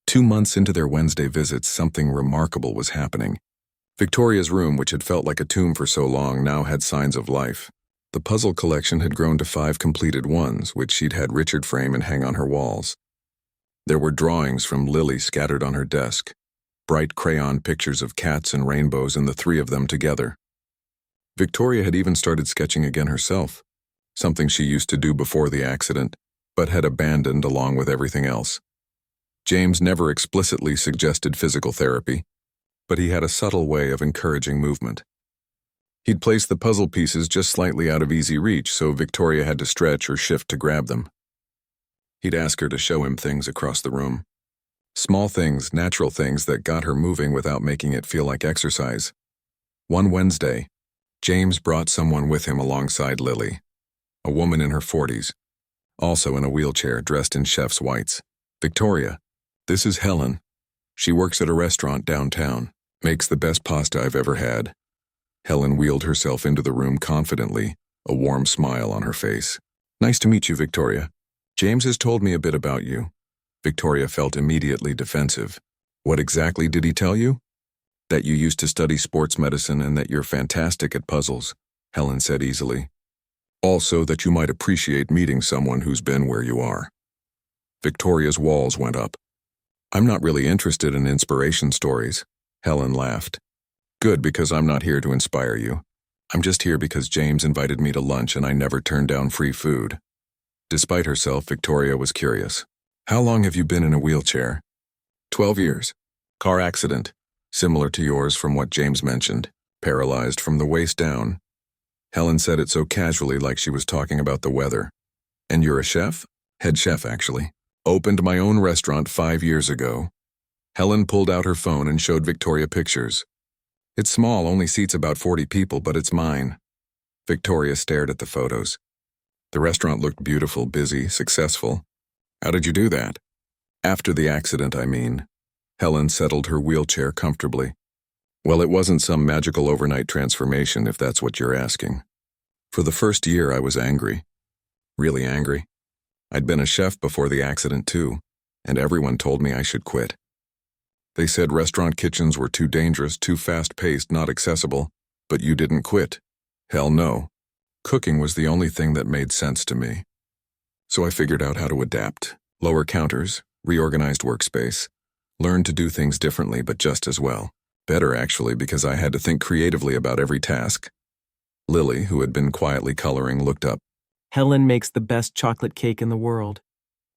A: 2 months into their Wednesday visits, something remarkable was happening. Victoria's room, which had felt like a tomb for so long, now had signs of life. The puzzle collection had grown to 5 completed ones, which she'd had Richard frame and hang on her walls. There were drawings from Lily scattered on her desk, bright crayon pictures of cats and rainbows and the 3 of them together. Victoria had even started sketching again herself, something she used to do before the accident, but had abandoned along with everything else. James never explicitly suggested physical therapy, but he had a subtle way of encouraging movement. He'd place the puzzle pieces just slightly out of easy reach, so Victoria had to stretch or shift to grab them. He'd ask her to show him things across the room. Small things, natural things that got her moving without making it feel like exercise. One Wednesday, James brought someone with him alongside Lily, a woman in her 40s, also in a wheelchair, dressed in chef's whites. "Victoria, this is Helen. She works at a restaurant downtown, makes the best pasta I've ever had." Helen wheeled herself into the room confidently, a warm smile on her face. "Nice to meet you, Victoria. James has told me a bit about you." Victoria felt immediately defensive. "What exactly did he tell you?" "That you used to study sports medicine and that you're fantastic at puzzles," Helen said easily. "Also that you might appreciate meeting someone who's been where you are." Victoria's walls went up. "I'm not really interested in inspiration stories," Helen laughed. "Good, because I'm not here to inspire you. I'm just here because James invited me to lunch and I never turned down free food." Despite herself, Victoria was curious. "How long have you been in a wheelchair?" 12 years. Car accident, similar to yours from what James mentioned. Paralyzed from the waist down." Helen said it so casually, like she was talking about the weather. "And you're a chef?" "Head chef, actually. Opened my own restaurant 5 years ago." Helen pulled out her phone and showed Victoria pictures. "It's small, only seats about 40 people, but it's mine." Victoria stared at the photos. The restaurant looked beautiful, busy, successful. "How did you do that?" "After the accident, I mean." Helen settled her wheelchair comfortably. "Well, it wasn't some magical overnight transformation, if that's what you're asking. For the first year, I was angry. Really angry. I'd been a chef before the accident, too, and everyone told me I should quit. They said restaurant kitchens were too dangerous, too fast-paced, not accessible, but you didn't quit. Hell no. Cooking was the only thing that made sense to me. So I figured out how to adapt. Lower counters, reorganized workspace, learned to do things differently but just as well. Better, actually, because I had to think creatively about every task." Lily, who had been quietly coloring, looked up.
B: "Helen makes the best chocolate cake in the world."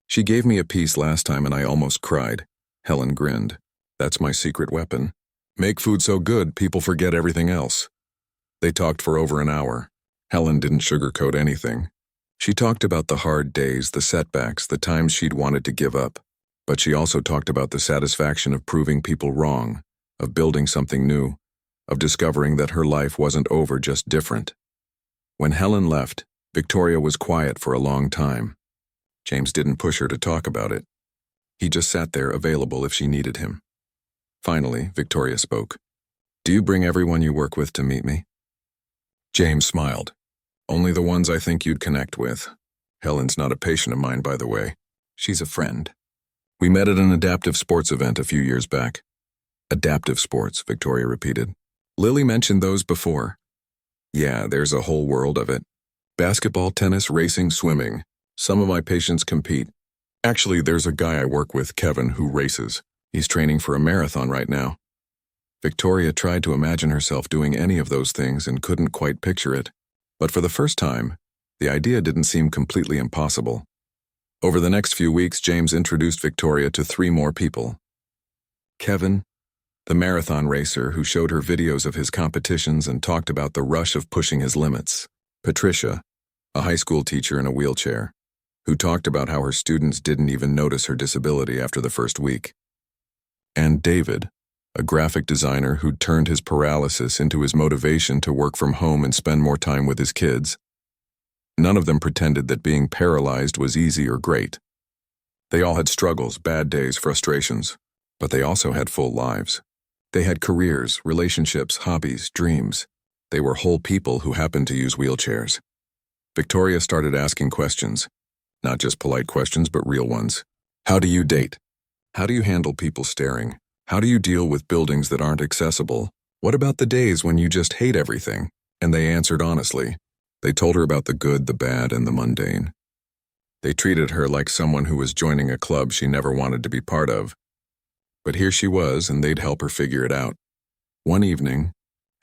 A: "She gave me a piece last time and I almost cried." Helen grinned. "That's my secret weapon. Make food so good, people forget everything else." They talked for over an hour. Helen didn't sugarcoat anything. She talked about the hard days, the setbacks, the times she'd wanted to give up. But she also talked about the satisfaction of proving people wrong, of building something new, of discovering that her life wasn't over, just different. When Helen left, Victoria was quiet for a long time. James didn't push her to talk about it. He just sat there, available if she needed him. Finally, Victoria spoke. "Do you bring everyone you work with to meet me?" James smiled. "Only the ones I think you'd connect with. Helen's not a patient of mine, by the way. She's a friend. We met at an adaptive sports event a few years back." "Adaptive sports," Victoria repeated. "Lily mentioned those before." "Yeah, there's a whole world of it. Basketball, tennis, racing, swimming. Some of my patients compete. Actually, there's a guy I work with, Kevin, who races. He's training for a marathon right now." Victoria tried to imagine herself doing any of those things and couldn't quite picture it. But for the first time, the idea didn't seem completely impossible. Over the next few weeks, James introduced Victoria to 3 more people. Kevin, the marathon racer who showed her videos of his competitions and talked about the rush of pushing his limits. Patricia, a high school teacher in a wheelchair, who talked about how her students didn't even notice her disability after the first week. And David, a graphic designer who'd turned his paralysis into his motivation to work from home and spend more time with his kids. None of them pretended that being paralyzed was easy or great. They all had struggles, bad days, frustrations, but they also had full lives. They had careers, relationships, hobbies, dreams. They were whole people who happened to use wheelchairs. Victoria started asking questions. Not just polite questions, but real ones. How do you date? How do you handle people staring? How do you deal with buildings that aren't accessible? What about the days when you just hate everything? And they answered honestly. They told her about the good, the bad, and the mundane. They treated her like someone who was joining a club she never wanted to be part of. But here she was, and they'd help her figure it out. One evening,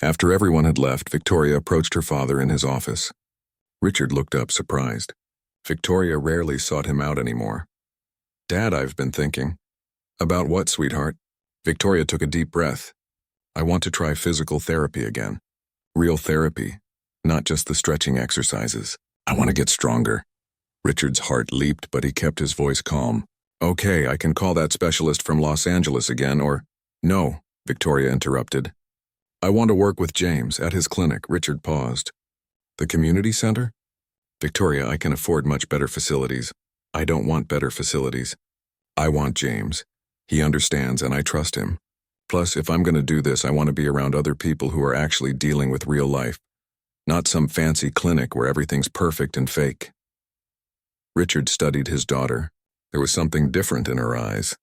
A: after everyone had left, Victoria approached her father in his office. Richard looked up, surprised. Victoria rarely sought him out anymore. "Dad, I've been thinking." "About what, sweetheart?" Victoria took a deep breath. "I want to try physical therapy again. Real therapy, not just the stretching exercises. I want to get stronger." Richard's heart leaped, but he kept his voice calm. "Okay, I can call that specialist from Los Angeles again, or—" "No," Victoria interrupted. "I want to work with James at his clinic." Richard paused. "The community center?" "Victoria, I can afford much better facilities. I don't want better facilities. I want James. He understands and I trust him. Plus, if I'm going to do this, I want to be around other people who are actually dealing with real life. Not some fancy clinic where everything's perfect and fake." Richard studied his daughter. There was something different in her eyes.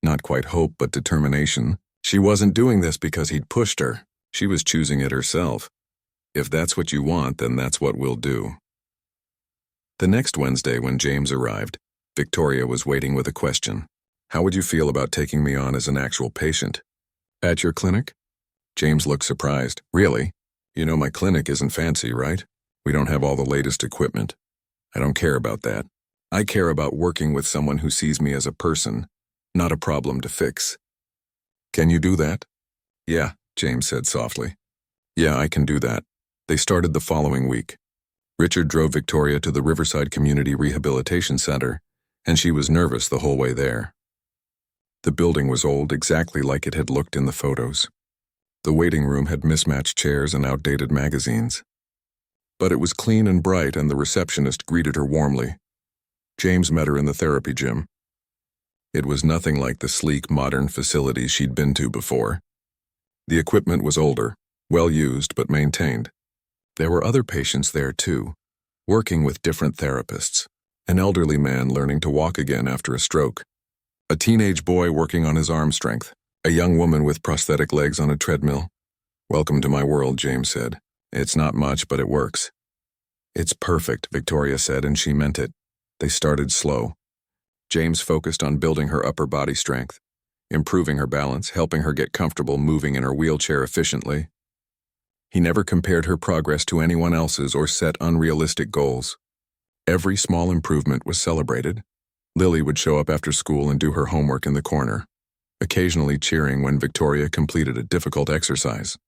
A: Not quite hope, but determination. She wasn't doing this because he'd pushed her. She was choosing it herself. If that's what you want, then that's what we'll do. The next Wednesday, when James arrived, Victoria was waiting with a question. "How would you feel about taking me on as an actual patient?" "At your clinic?" James looked surprised. "Really? You know my clinic isn't fancy, right? We don't have all the latest equipment. I don't care about that. I care about working with someone who sees me as a person, not a problem to fix." "Can you do that?" "Yeah," James said softly. "Yeah, I can do that." They started the following week. Richard drove Victoria to the Riverside Community Rehabilitation Center, and she was nervous the whole way there. The building was old, exactly like it had looked in the photos. The waiting room had mismatched chairs and outdated magazines. But it was clean and bright, and the receptionist greeted her warmly. James met her in the therapy gym. It was nothing like the sleek, modern facilities she'd been to before. The equipment was older, well used but maintained. There were other patients there too, working with different therapists. An elderly man learning to walk again after a stroke. A teenage boy working on his arm strength. A young woman with prosthetic legs on a treadmill. "Welcome to my world," James said. "It's not much, but it works." "It's perfect," Victoria said, and she meant it. They started slow. James focused on building her upper body strength, improving her balance, helping her get comfortable moving in her wheelchair efficiently. He never compared her progress to anyone else's or set unrealistic goals. Every small improvement was celebrated. Lily would show up after school and do her homework in the corner, occasionally cheering when Victoria completed a difficult exercise.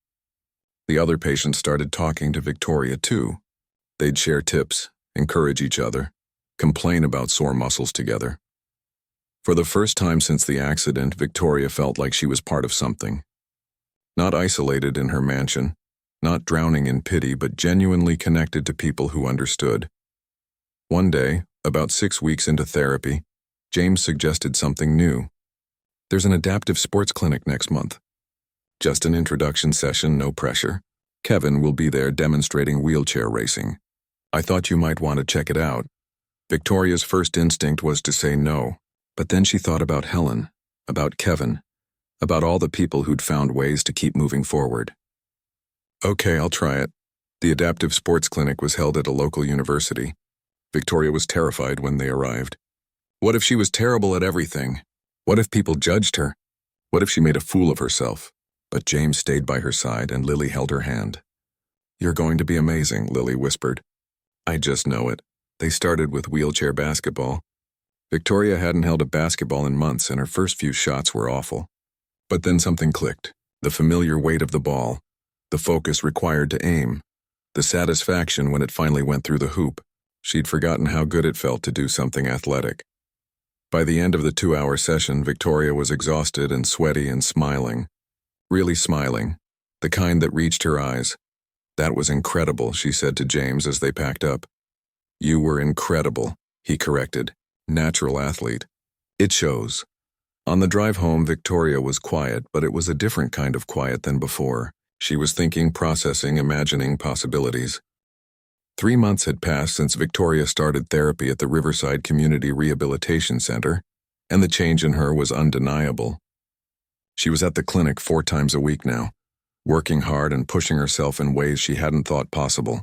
A: The other patients started talking to Victoria too. They'd share tips, encourage each other, complain about sore muscles together. For the first time since the accident, Victoria felt like she was part of something. Not isolated in her mansion, not drowning in pity, but genuinely connected to people who understood. One day, about 6 weeks into therapy, James suggested something new. There's an adaptive sports clinic next month. Just an introduction session, no pressure. Kevin will be there demonstrating wheelchair racing. I thought you might want to check it out. Victoria's first instinct was to say no, but then she thought about Helen, about Kevin, about all the people who'd found ways to keep moving forward. Okay, I'll try it. The adaptive sports clinic was held at a local university. Victoria was terrified when they arrived. What if she was terrible at everything? What if people judged her? What if she made a fool of herself? But James stayed by her side and Lily held her hand. You're going to be amazing, Lily whispered. I just know it. They started with wheelchair basketball. Victoria hadn't held a basketball in months and her first few shots were awful. But then something clicked. The familiar weight of the ball. The focus required to aim. The satisfaction when it finally went through the hoop. She'd forgotten how good it felt to do something athletic. By the end of the 2-hour session, Victoria was exhausted and sweaty and smiling. Really smiling. The kind that reached her eyes. That was incredible, she said to James as they packed up. You were incredible, he corrected. Natural athlete. It shows. On the drive home, Victoria was quiet, but it was a different kind of quiet than before. She was thinking, processing, imagining possibilities. 3 months had passed since Victoria started therapy at the Riverside Community Rehabilitation Center, and the change in her was undeniable. She was at the clinic 4 times a week now, working hard and pushing herself in ways she hadn't thought possible.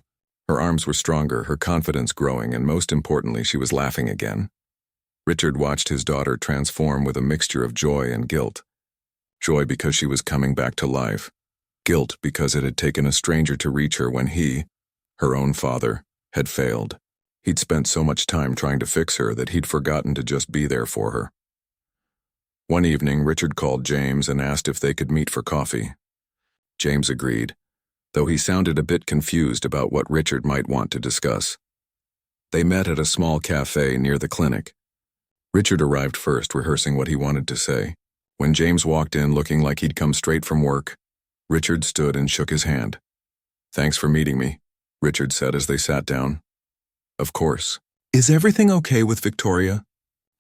A: Her arms were stronger, her confidence growing, and most importantly, she was laughing again. Richard watched his daughter transform with a mixture of joy and guilt. Joy because she was coming back to life. Guilt because it had taken a stranger to reach her when he, her own father, had failed. He'd spent so much time trying to fix her that he'd forgotten to just be there for her. One evening, Richard called James and asked if they could meet for coffee. James agreed, though he sounded a bit confused about what Richard might want to discuss. They met at a small cafe near the clinic. Richard arrived first, rehearsing what he wanted to say. When James walked in looking like he'd come straight from work, Richard stood and shook his hand. Thanks for meeting me, Richard said as they sat down. Of course. Is everything okay with Victoria?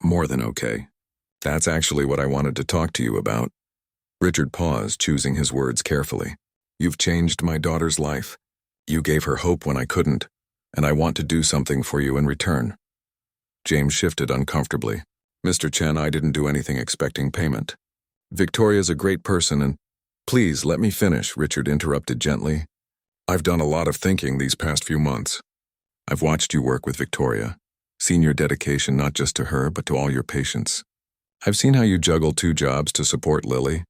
A: More than okay. That's actually what I wanted to talk to you about. Richard paused, choosing his words carefully. You've changed my daughter's life. You gave her hope when I couldn't, and I want to do something for you in return. James shifted uncomfortably. Mr. Chen, I didn't do anything expecting payment. Victoria's a great person and— Please, let me finish, Richard interrupted gently. I've done a lot of thinking these past few months. I've watched you work with Victoria, seen your dedication not just to her but to all your patients. I've seen how you juggle 2 jobs to support Lily,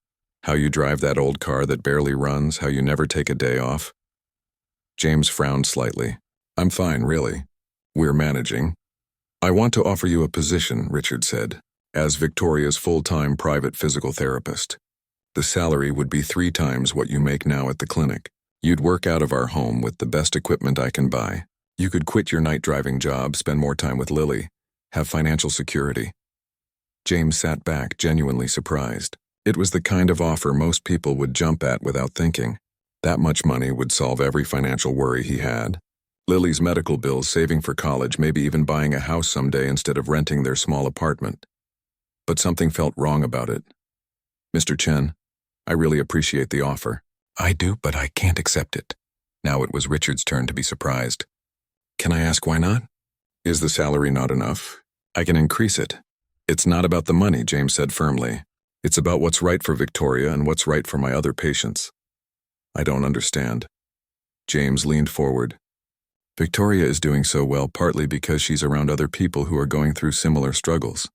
A: how you drive that old car that barely runs, how you never take a day off. James frowned slightly. I'm fine, really. We're managing. I want to offer you a position, Richard said, as Victoria's full-time private physical therapist. The salary would be 3 times what you make now at the clinic. You'd work out of our home with the best equipment I can buy. You could quit your night driving job, spend more time with Lily, have financial security. James sat back, genuinely surprised. It was the kind of offer most people would jump at without thinking. That much money would solve every financial worry he had. Lily's medical bills, saving for college, maybe even buying a house someday instead of renting their small apartment. But something felt wrong about it. Mr. Chen, I really appreciate the offer. I do, but I can't accept it. Now it was Richard's turn to be surprised. Can I ask why not? Is the salary not enough? I can increase it. It's not about the money, James said firmly. It's about what's right for Victoria and what's right for my other patients. I don't understand. James leaned forward. Victoria is doing so well partly because she's around other people who are going through similar struggles.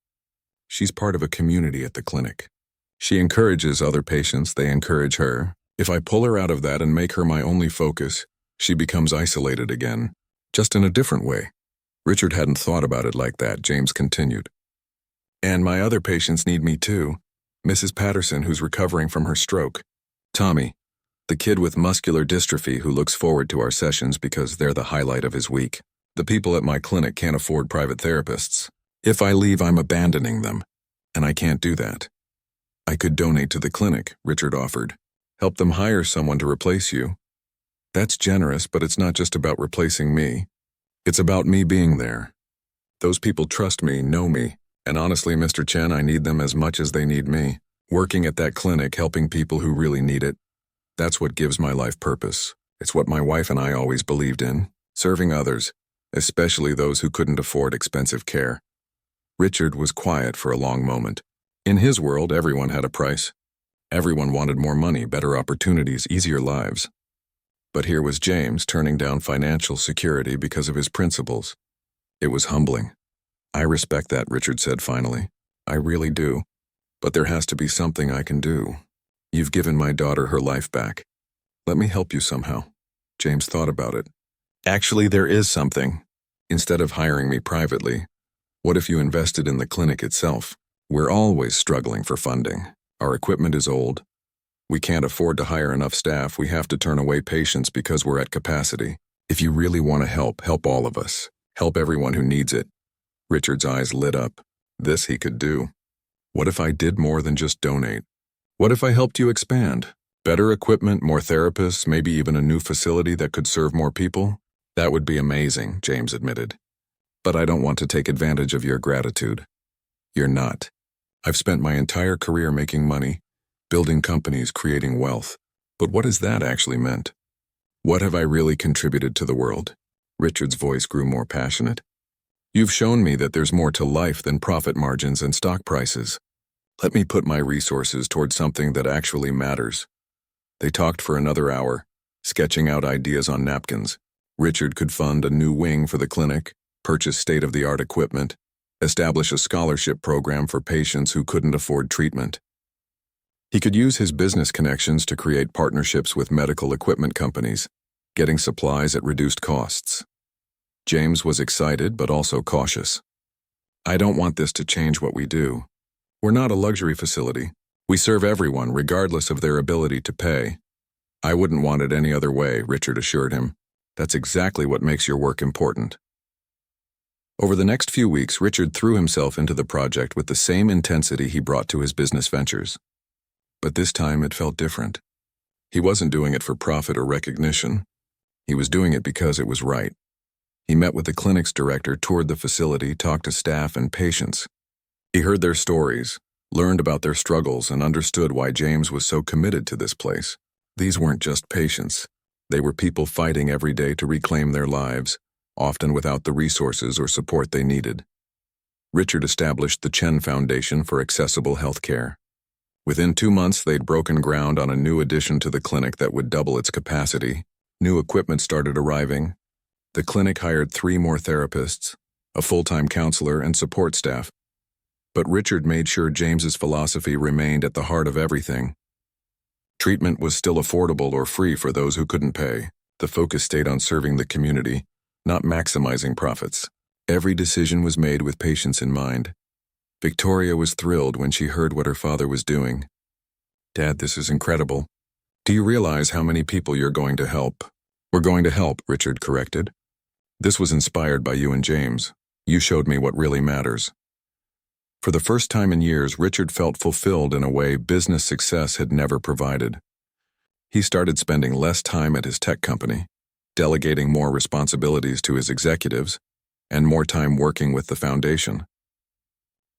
A: She's part of a community at the clinic. She encourages other patients, they encourage her. If I pull her out of that and make her my only focus, she becomes isolated again, just in a different way. Richard hadn't thought about it like that, James continued. And my other patients need me too. Mrs. Patterson, who's recovering from her stroke. Tommy, the kid with muscular dystrophy who looks forward to our sessions because they're the highlight of his week. The people at my clinic can't afford private therapists. If I leave, I'm abandoning them. And I can't do that. I could donate to the clinic, Richard offered. Help them hire someone to replace you. That's generous, but it's not just about replacing me. It's about me being there. Those people trust me, know me, and honestly, Mr. Chen, I need them as much as they need me. Working at that clinic, helping people who really need it, that's what gives my life purpose. It's what my wife and I always believed in, serving others, especially those who couldn't afford expensive care. Richard was quiet for a long moment. In his world, everyone had a price. Everyone wanted more money, better opportunities, easier lives. But here was James turning down financial security because of his principles. It was humbling. I respect that, Richard said finally. I really do. But there has to be something I can do. You've given my daughter her life back. Let me help you somehow. James thought about it. Actually, there is something. Instead of hiring me privately, what if you invested in the clinic itself? We're always struggling for funding. Our equipment is old. We can't afford to hire enough staff. We have to turn away patients because we're at capacity. If you really want to help all of us. Help everyone who needs it. Richard's eyes lit up. This he could do. What if I did more than just donate? What if I helped you expand? Better equipment, more therapists, maybe even a new facility that could serve more people? That would be amazing, James admitted. But I don't want to take advantage of your gratitude. You're not. I've spent my entire career making money, building companies, creating wealth. But what has that actually meant? What have I really contributed to the world? Richard's voice grew more passionate. You've shown me that there's more to life than profit margins and stock prices. Let me put my resources towards something that actually matters. They talked for another hour, sketching out ideas on napkins. Richard could fund a new wing for the clinic, purchase state-of-the-art equipment, establish a scholarship program for patients who couldn't afford treatment. He could use his business connections to create partnerships with medical equipment companies, getting supplies at reduced costs. James was excited but also cautious. I don't want this to change what we do. We're not a luxury facility. We serve everyone regardless of their ability to pay. I wouldn't want it any other way, Richard assured him. That's exactly what makes your work important. Over the next few weeks, Richard threw himself into the project with the same intensity he brought to his business ventures. But this time it felt different. He wasn't doing it for profit or recognition. He was doing it because it was right. He met with the clinic's director, toured the facility, talked to staff and patients. He heard their stories, learned about their struggles, and understood why James was so committed to this place. These weren't just patients. They were people fighting every day to reclaim their lives, often without the resources or support they needed. Richard established the Chen Foundation for Accessible Healthcare. Within 2 months, they'd broken ground on a new addition to the clinic that would double its capacity. New equipment started arriving. The clinic hired 3 more therapists, a full-time counselor, and support staff. But Richard made sure James's philosophy remained at the heart of everything. Treatment was still affordable or free for those who couldn't pay. The focus stayed on serving the community, not maximizing profits. Every decision was made with patients in mind. Victoria was thrilled when she heard what her father was doing. Dad, this is incredible. Do you realize how many people you're going to help? We're going to help, Richard corrected. This was inspired by you and James. You showed me what really matters. For the first time in years, Richard felt fulfilled in a way business success had never provided. He started spending less time at his tech company, delegating more responsibilities to his executives, and more time working with the foundation.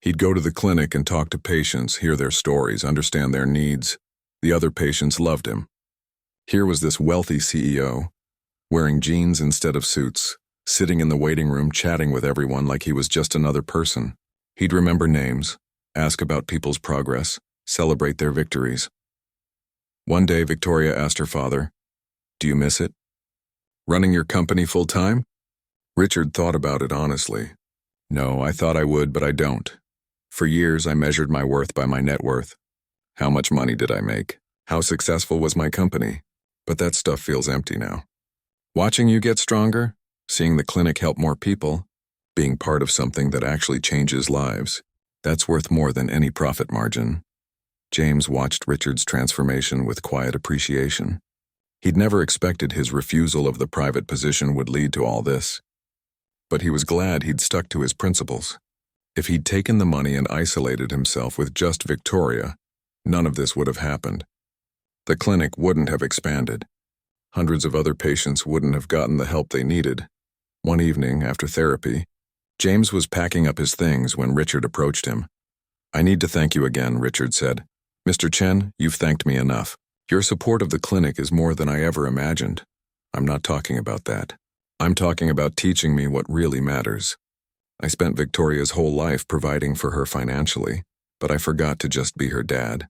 A: He'd go to the clinic and talk to patients, hear their stories, understand their needs. The other patients loved him. Here was this wealthy CEO, wearing jeans instead of suits, sitting in the waiting room chatting with everyone like he was just another person. He'd remember names, ask about people's progress, celebrate their victories. One day, Victoria asked her father, "Do you miss it? Running your company full-time?" Richard thought about it honestly. "No, I thought I would, but I don't. For years, I measured my worth by my net worth. How much money did I make? How successful was my company? But that stuff feels empty now. Watching you get stronger, seeing the clinic help more people, being part of something that actually changes lives, that's worth more than any profit margin." James watched Richard's transformation with quiet appreciation. He'd never expected his refusal of the private position would lead to all this. But he was glad he'd stuck to his principles. If he'd taken the money and isolated himself with just Victoria, none of this would have happened. The clinic wouldn't have expanded. Hundreds of other patients wouldn't have gotten the help they needed. One evening, after therapy, James was packing up his things when Richard approached him. "I need to thank you again," Richard said. "Mr. Chen, you've thanked me enough. Your support of the clinic is more than I ever imagined. I'm not talking about that. I'm talking about teaching me what really matters. I spent Victoria's whole life providing for her financially, but I forgot to just be her dad.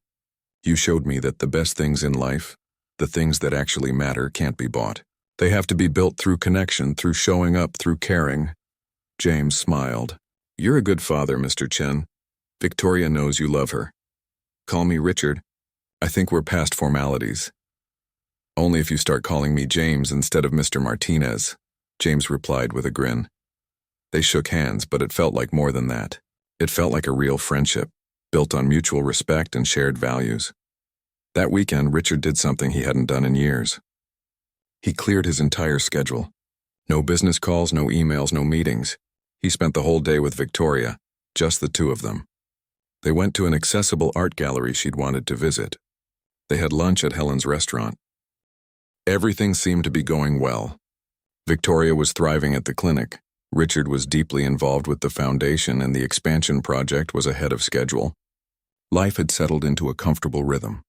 A: You showed me that the best things in life, the things that actually matter, can't be bought. They have to be built through connection, through showing up, through caring." James smiled. "You're a good father, Mr. Chen. Victoria knows you love her. Call me Richard. I think we're past formalities." "Only if you start calling me James instead of Mr. Martinez," James replied with a grin. They shook hands, but it felt like more than that. It felt like a real friendship, built on mutual respect and shared values. That weekend, Richard did something he hadn't done in years. He cleared his entire schedule. No business calls, no emails, no meetings. He spent the whole day with Victoria, just the two of them. They went to an accessible art gallery she'd wanted to visit. They had lunch at Helen's restaurant. Everything seemed to be going well. Victoria was thriving at the clinic. Richard was deeply involved with the foundation, and the expansion project was ahead of schedule. Life had settled into a comfortable rhythm.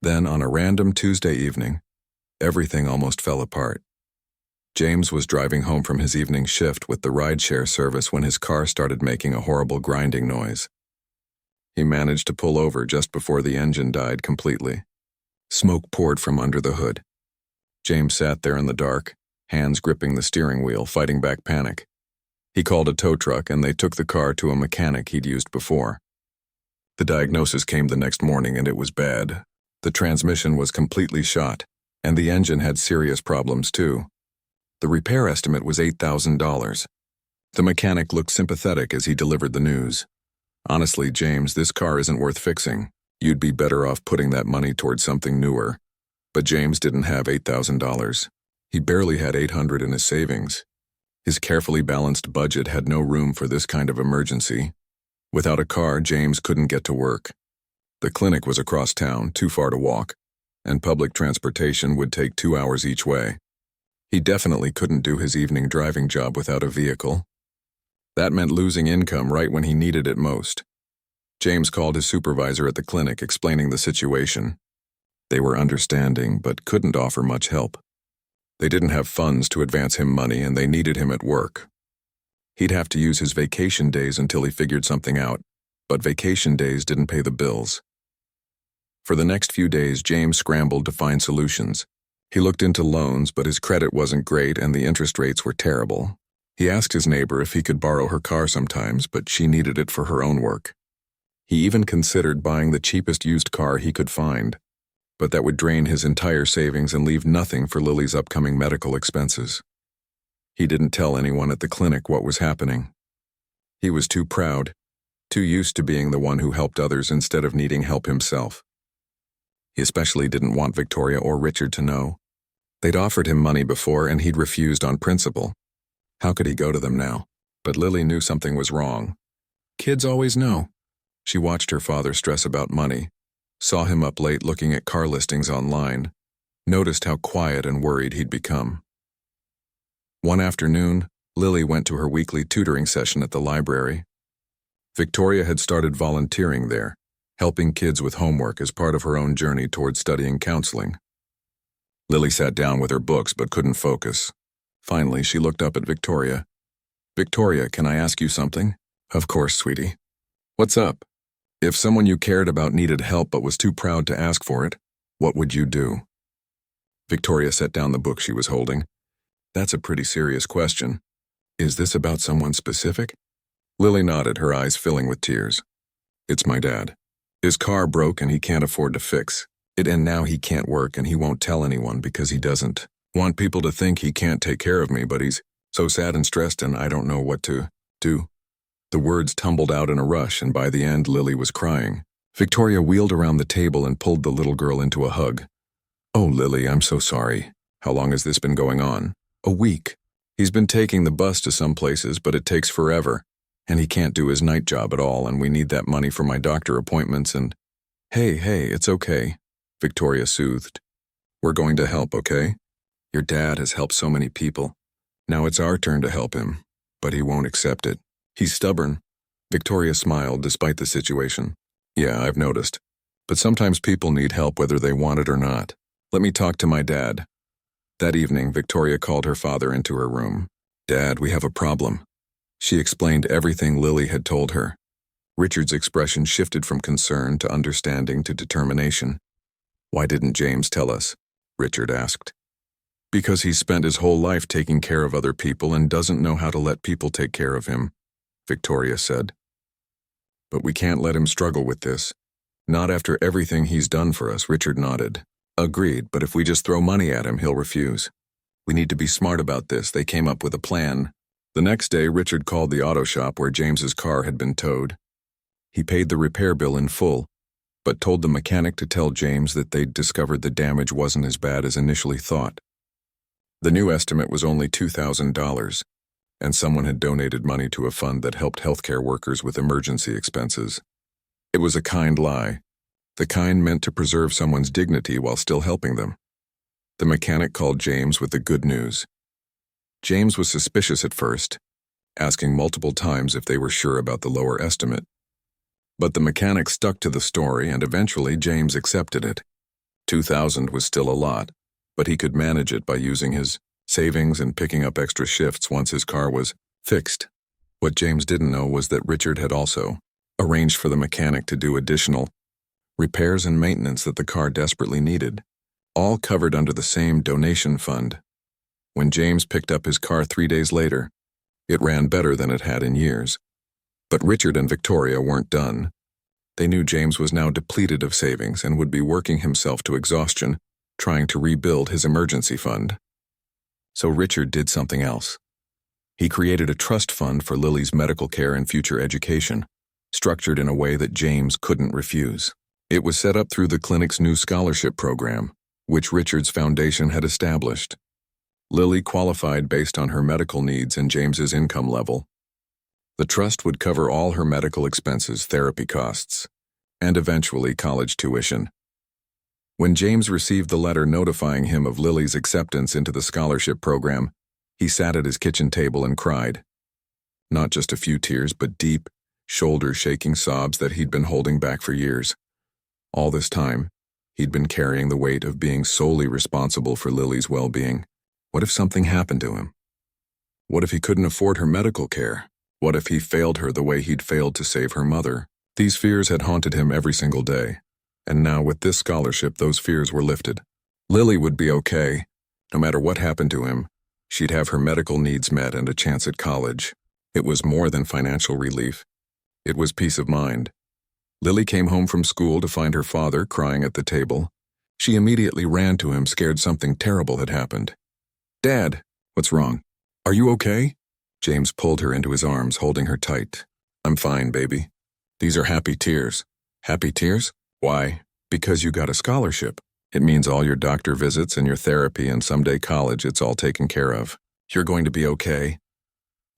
A: Then, on a random Tuesday evening, everything almost fell apart. James was driving home from his evening shift with the rideshare service when his car started making a horrible grinding noise. He managed to pull over just before the engine died completely. Smoke poured from under the hood. James sat there in the dark, hands gripping the steering wheel, fighting back panic. He called a tow truck, and they took the car to a mechanic he'd used before. The diagnosis came the next morning, and it was bad. The transmission was completely shot, and the engine had serious problems too. The repair estimate was $8,000. The mechanic looked sympathetic as he delivered the news. "Honestly, James, this car isn't worth fixing. You'd be better off putting that money towards something newer." But James didn't have $8,000. He barely had $800 in his savings. His carefully balanced budget had no room for this kind of emergency. Without a car, James couldn't get to work. The clinic was across town, too far to walk, and public transportation would take 2 hours each way. He definitely couldn't do his evening driving job without a vehicle. That meant losing income right when he needed it most. James called his supervisor at the clinic, explaining the situation. They were understanding, but couldn't offer much help. They didn't have funds to advance him money, and they needed him at work. He'd have to use his vacation days until he figured something out, but vacation days didn't pay the bills. For the next few days, James scrambled to find solutions. He looked into loans, but his credit wasn't great and the interest rates were terrible. He asked his neighbor if he could borrow her car sometimes, but she needed it for her own work. He even considered buying the cheapest used car he could find, but that would drain his entire savings and leave nothing for Lily's upcoming medical expenses. He didn't tell anyone at the clinic what was happening. He was too proud, too used to being the one who helped others instead of needing help himself. He especially didn't want Victoria or Richard to know. They'd offered him money before, and he'd refused on principle. How could he go to them now? But Lily knew something was wrong. Kids always know. She watched her father stress about money, saw him up late looking at car listings online, noticed how quiet and worried he'd become. One afternoon, Lily went to her weekly tutoring session at the library. Victoria had started volunteering there, helping kids with homework as part of her own journey toward studying counseling. Lily sat down with her books but couldn't focus. Finally, she looked up at Victoria. "Victoria, can I ask you something?" "Of course, sweetie." "What's up? If someone you cared about needed help but was too proud to ask for it, what would you do?" Victoria set down the book she was holding. "That's a pretty serious question. Is this about someone specific?" Lily nodded, her eyes filling with tears. "It's my dad. His car broke and he can't afford to fix it, and now he can't work and he won't tell anyone because he doesn't want people to think he can't take care of me, but he's so sad and stressed and I don't know what to do." The words tumbled out in a rush, and by the end, Lily was crying. Victoria wheeled around the table and pulled the little girl into a hug. "Oh, Lily, I'm so sorry. How long has this been going on?" "A week. He's been taking the bus to some places, but it takes forever. And he can't do his night job at all, and we need that money for my doctor appointments and— Hey, it's okay, Victoria soothed. We're going to help, okay? Your dad has helped so many people. Now it's our turn to help him, but he won't accept it. He's stubborn. Victoria smiled despite the situation. Yeah, I've noticed. But sometimes people need help whether they want it or not. Let me talk to my dad. That evening, Victoria called her father into her room. Dad, we have a problem. She explained everything Lily had told her. Richard's expression shifted from concern to understanding to determination. Why didn't James tell us? Richard asked. Because he's spent his whole life taking care of other people and doesn't know how to let people take care of him, Victoria said. But we can't let him struggle with this. Not after everything he's done for us, Richard nodded. Agreed, but if we just throw money at him, he'll refuse. We need to be smart about this. They came up with a plan. The next day, Richard called the auto shop where James's car had been towed. He paid the repair bill in full, but told the mechanic to tell James that they'd discovered the damage wasn't as bad as initially thought. The new estimate was only $2,000, and someone had donated money to a fund that helped healthcare workers with emergency expenses. It was a kind lie, the kind meant to preserve someone's dignity while still helping them. The mechanic called James with the good news. James was suspicious at first, asking multiple times if they were sure about the lower estimate. But the mechanic stuck to the story, and eventually James accepted it. $2,000 was still a lot, but he could manage it by using his savings and picking up extra shifts once his car was fixed. What James didn't know was that Richard had also arranged for the mechanic to do additional repairs and maintenance that the car desperately needed, all covered under the same donation fund. When James picked up his car 3 days later, it ran better than it had in years. But Richard and Victoria weren't done. They knew James was now depleted of savings and would be working himself to exhaustion, trying to rebuild his emergency fund. So Richard did something else. He created a trust fund for Lily's medical care and future education, structured in a way that James couldn't refuse. It was set up through the clinic's new scholarship program, which Richard's foundation had established. Lily qualified based on her medical needs and James's income level. The trust would cover all her medical expenses, therapy costs, and eventually college tuition. When James received the letter notifying him of Lily's acceptance into the scholarship program, he sat at his kitchen table and cried. Not just a few tears, but deep, shoulder-shaking sobs that he'd been holding back for years. All this time, he'd been carrying the weight of being solely responsible for Lily's well-being. What if something happened to him? What if he couldn't afford her medical care? What if he failed her the way he'd failed to save her mother? These fears had haunted him every single day, and now with this scholarship those fears were lifted. Lily would be okay. No matter what happened to him, she'd have her medical needs met and a chance at college. It was more than financial relief. It was peace of mind. Lily came home from school to find her father crying at the table. She immediately ran to him, scared something terrible had happened. Dad, what's wrong? Are you okay? James pulled her into his arms, holding her tight. I'm fine, baby. These are happy tears. Happy tears? Why? Because you got a scholarship. It means all your doctor visits and your therapy and someday college, it's all taken care of. You're going to be okay.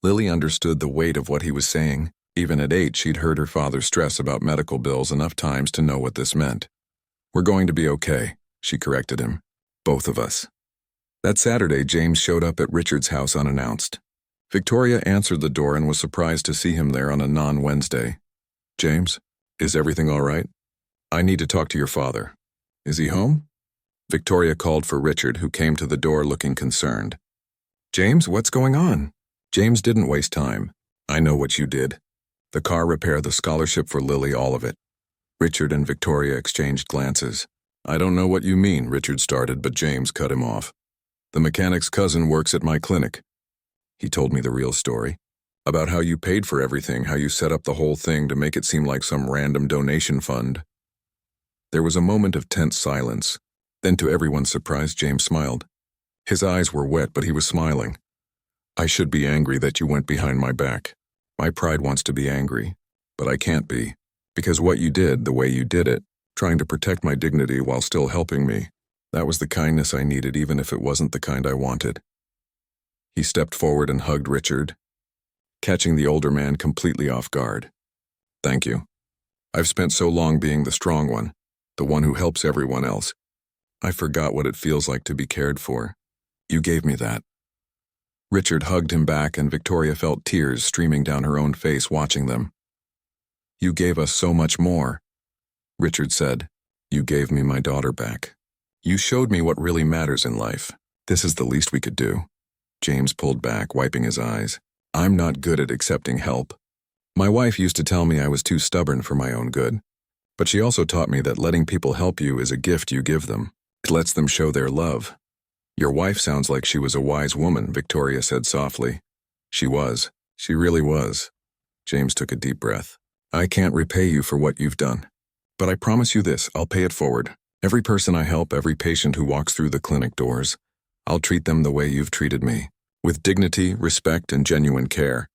A: Lily understood the weight of what he was saying. Even at 8, she'd heard her father stress about medical bills enough times to know what this meant. We're going to be okay, she corrected him. Both of us. That Saturday, James showed up at Richard's house unannounced. Victoria answered the door and was surprised to see him there on a non-Wednesday. James, is everything all right? I need to talk to your father. Is he home? Victoria called for Richard, who came to the door looking concerned. James, what's going on? James didn't waste time. I know what you did. The car repair, the scholarship for Lily, all of it. Richard and Victoria exchanged glances. I don't know what you mean, Richard started, but James cut him off. The mechanic's cousin works at my clinic. He told me the real story, about how you paid for everything, how you set up the whole thing to make it seem like some random donation fund. There was a moment of tense silence. Then, to everyone's surprise, James smiled. His eyes were wet, but he was smiling. I should be angry that you went behind my back. My pride wants to be angry, but I can't be, because what you did, the way you did it, trying to protect my dignity while still helping me, that was the kindness I needed, even if it wasn't the kind I wanted. He stepped forward and hugged Richard. catching the older man completely off guard. "Thank you. I've spent so long being the strong one, the one who helps everyone else. I forgot what it feels like to be cared for. You gave me that." Richard hugged him back, and Victoria felt tears streaming down her own face watching them. "You gave us so much more," Richard said. "You gave me my daughter back. You showed me what really matters in life. This is the least we could do." James pulled back, wiping his eyes. "I'm not good at accepting help. My wife used to tell me I was too stubborn for my own good. But she also taught me that letting people help you is a gift you give them. It lets them show their love." "Your wife sounds like she was a wise woman," Victoria said softly. "She was. She really was." James took a deep breath. "I can't repay you for what you've done. But I promise you this, I'll pay it forward. Every person I help, every patient who walks through the clinic doors, I'll treat them the way you've treated me, with dignity, respect, and genuine care."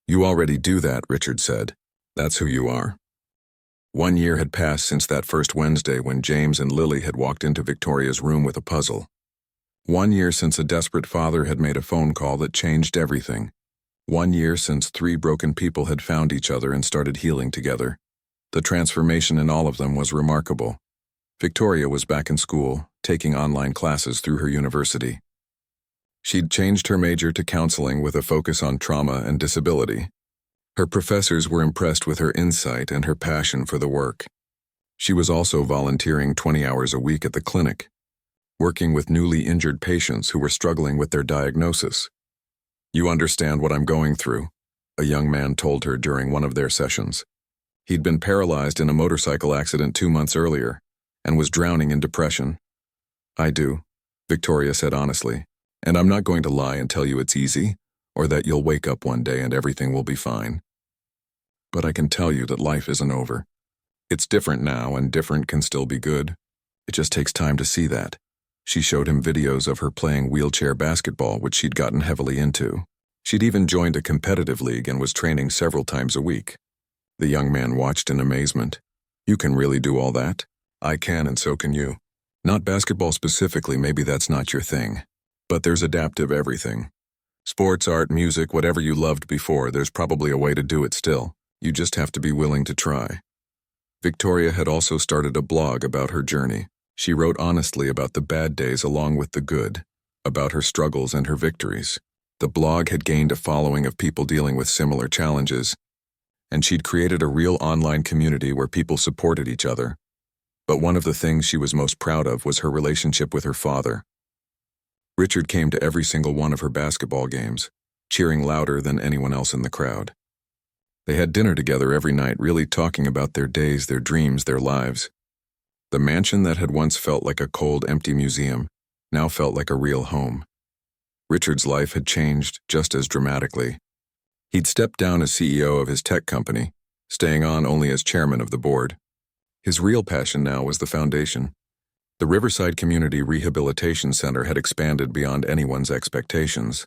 A: "You already do that," Richard said. "That's who you are." 1 year had passed since that first Wednesday when James and Lily had walked into Victoria's room with a puzzle. 1 year since a desperate father had made a phone call that changed everything. 1 year since 3 broken people had found each other and started healing together. The transformation in all of them was remarkable. Victoria was back in school, taking online classes through her university. She'd changed her major to counseling with a focus on trauma and disability. Her professors were impressed with her insight and her passion for the work. She was also volunteering 20 hours a week at the clinic, working with newly injured patients who were struggling with their diagnosis. "You understand what I'm going through," a young man told her during one of their sessions. He'd been paralyzed in a motorcycle accident 2 months earlier and was drowning in depression. "I do," Victoria said honestly, "and I'm not going to lie and tell you it's easy, or that you'll wake up one day and everything will be fine. But I can tell you that life isn't over. It's different now, and different can still be good. It just takes time to see that." She showed him videos of her playing wheelchair basketball, which she'd gotten heavily into. She'd even joined a competitive league and was training several times a week. The young man watched in amazement. "You can really do all that?" "I can, and so can you. Not basketball specifically, maybe that's not your thing. But there's adaptive everything. Sports, art, music, whatever you loved before, there's probably a way to do it still. You just have to be willing to try." Victoria had also started a blog about her journey. She wrote honestly about the bad days along with the good, about her struggles and her victories. The blog had gained a following of people dealing with similar challenges, and she'd created a real online community where people supported each other. But one of the things she was most proud of was her relationship with her father. Richard came to every single one of her basketball games, cheering louder than anyone else in the crowd. They had dinner together every night, really talking about their days, their dreams, their lives. The mansion that had once felt like a cold, empty museum now felt like a real home. Richard's life had changed just as dramatically. He'd stepped down as CEO of his tech company, staying on only as chairman of the board. His real passion now was the foundation. The Riverside Community Rehabilitation Center had expanded beyond anyone's expectations.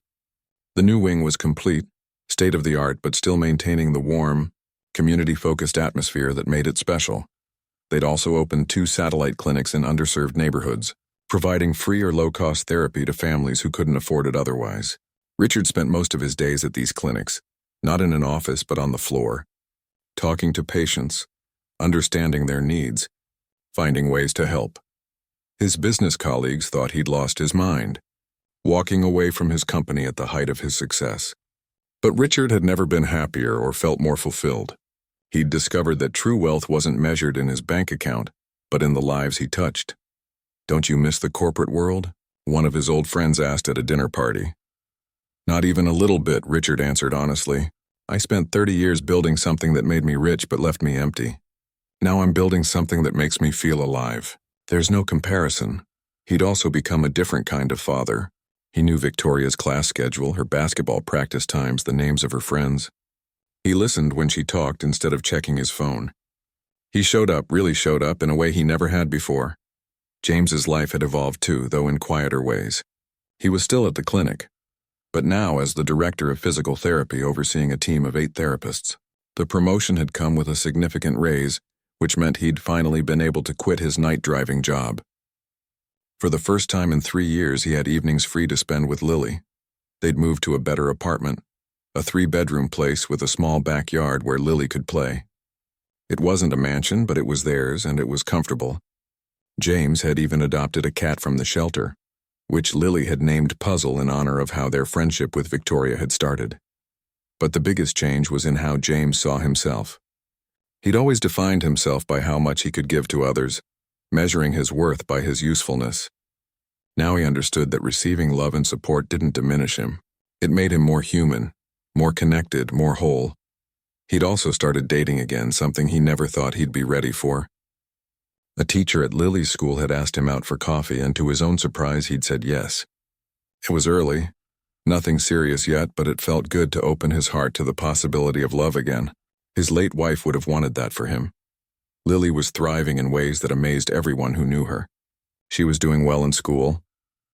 A: The new wing was complete, state-of-the-art, but still maintaining the warm, community-focused atmosphere that made it special. They'd also opened 2 satellite clinics in underserved neighborhoods, providing free or low-cost therapy to families who couldn't afford it otherwise. Richard spent most of his days at these clinics, not in an office but on the floor, talking to patients, understanding their needs, finding ways to help. His business colleagues thought he'd lost his mind, walking away from his company at the height of his success. But Richard had never been happier or felt more fulfilled. He'd discovered that true wealth wasn't measured in his bank account, but in the lives he touched. "Don't you miss the corporate world?" one of his old friends asked at a dinner party. "Not even a little bit," Richard answered honestly. "I spent 30 years building something that made me rich but left me empty. Now I'm building something that makes me feel alive." There's no comparison. He'd also become a different kind of father. He knew Victoria's class schedule, her basketball practice times, the names of her friends. He listened when she talked instead of checking his phone. He showed up, really showed up, in a way he never had before. James's life had evolved too, though in quieter ways. He was still at the clinic, but now as the director of physical therapy overseeing a team of 8 therapists. The promotion had come with a significant raise, which meant he'd finally been able to quit his night driving job. For the first time in 3 years, he had evenings free to spend with Lily. They'd moved to a better apartment. a 3-bedroom place with a small backyard where Lily could play. It wasn't a mansion, but it was theirs, and it was comfortable. James had even adopted a cat from the shelter, which Lily had named Puzzle in honor of how their friendship with Victoria had started. But the biggest change was in how James saw himself. He'd always defined himself by how much he could give to others, measuring his worth by his usefulness. Now he understood that receiving love and support didn't diminish him. It made him more human, more connected, more whole. He'd also started dating again, something he never thought he'd be ready for. A teacher at Lily's school had asked him out for coffee, and to his own surprise, he'd said yes. It was early, nothing serious yet, but it felt good to open his heart to the possibility of love again. His late wife would have wanted that for him. Lily was thriving in ways that amazed everyone who knew her. She was doing well in school,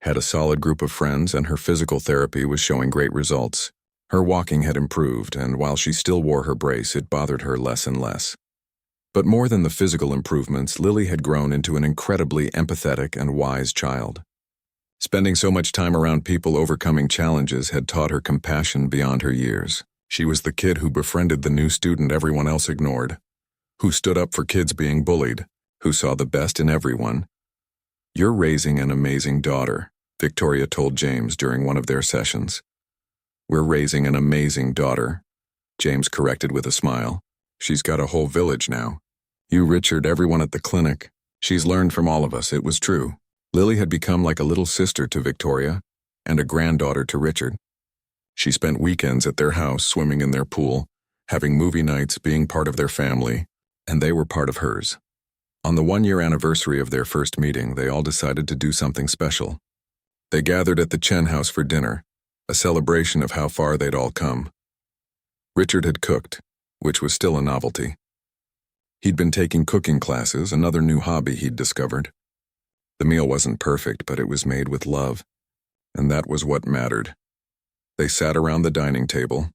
A: had a solid group of friends, and her physical therapy was showing great results. Her walking had improved, and while she still wore her brace, it bothered her less and less. But more than the physical improvements, Lily had grown into an incredibly empathetic and wise child. Spending so much time around people overcoming challenges had taught her compassion beyond her years. She was the kid who befriended the new student everyone else ignored, who stood up for kids being bullied, who saw the best in everyone. "You're raising an amazing daughter," Victoria told James during one of their sessions. "We're raising an amazing daughter," James corrected with a smile. "She's got a whole village now. You, Richard, everyone at the clinic. She's learned from all of us." It was true. Lily had become like a little sister to Victoria and a granddaughter to Richard. She spent weekends at their house, swimming in their pool, having movie nights, being part of their family, and they were part of hers. On the 1-year anniversary of their first meeting, they all decided to do something special. They gathered at the Chen house for dinner, a celebration of how far they'd all come. Richard had cooked, which was still a novelty. He'd been taking cooking classes, another new hobby he'd discovered. The meal wasn't perfect, but it was made with love, and that was what mattered. They sat around the dining table,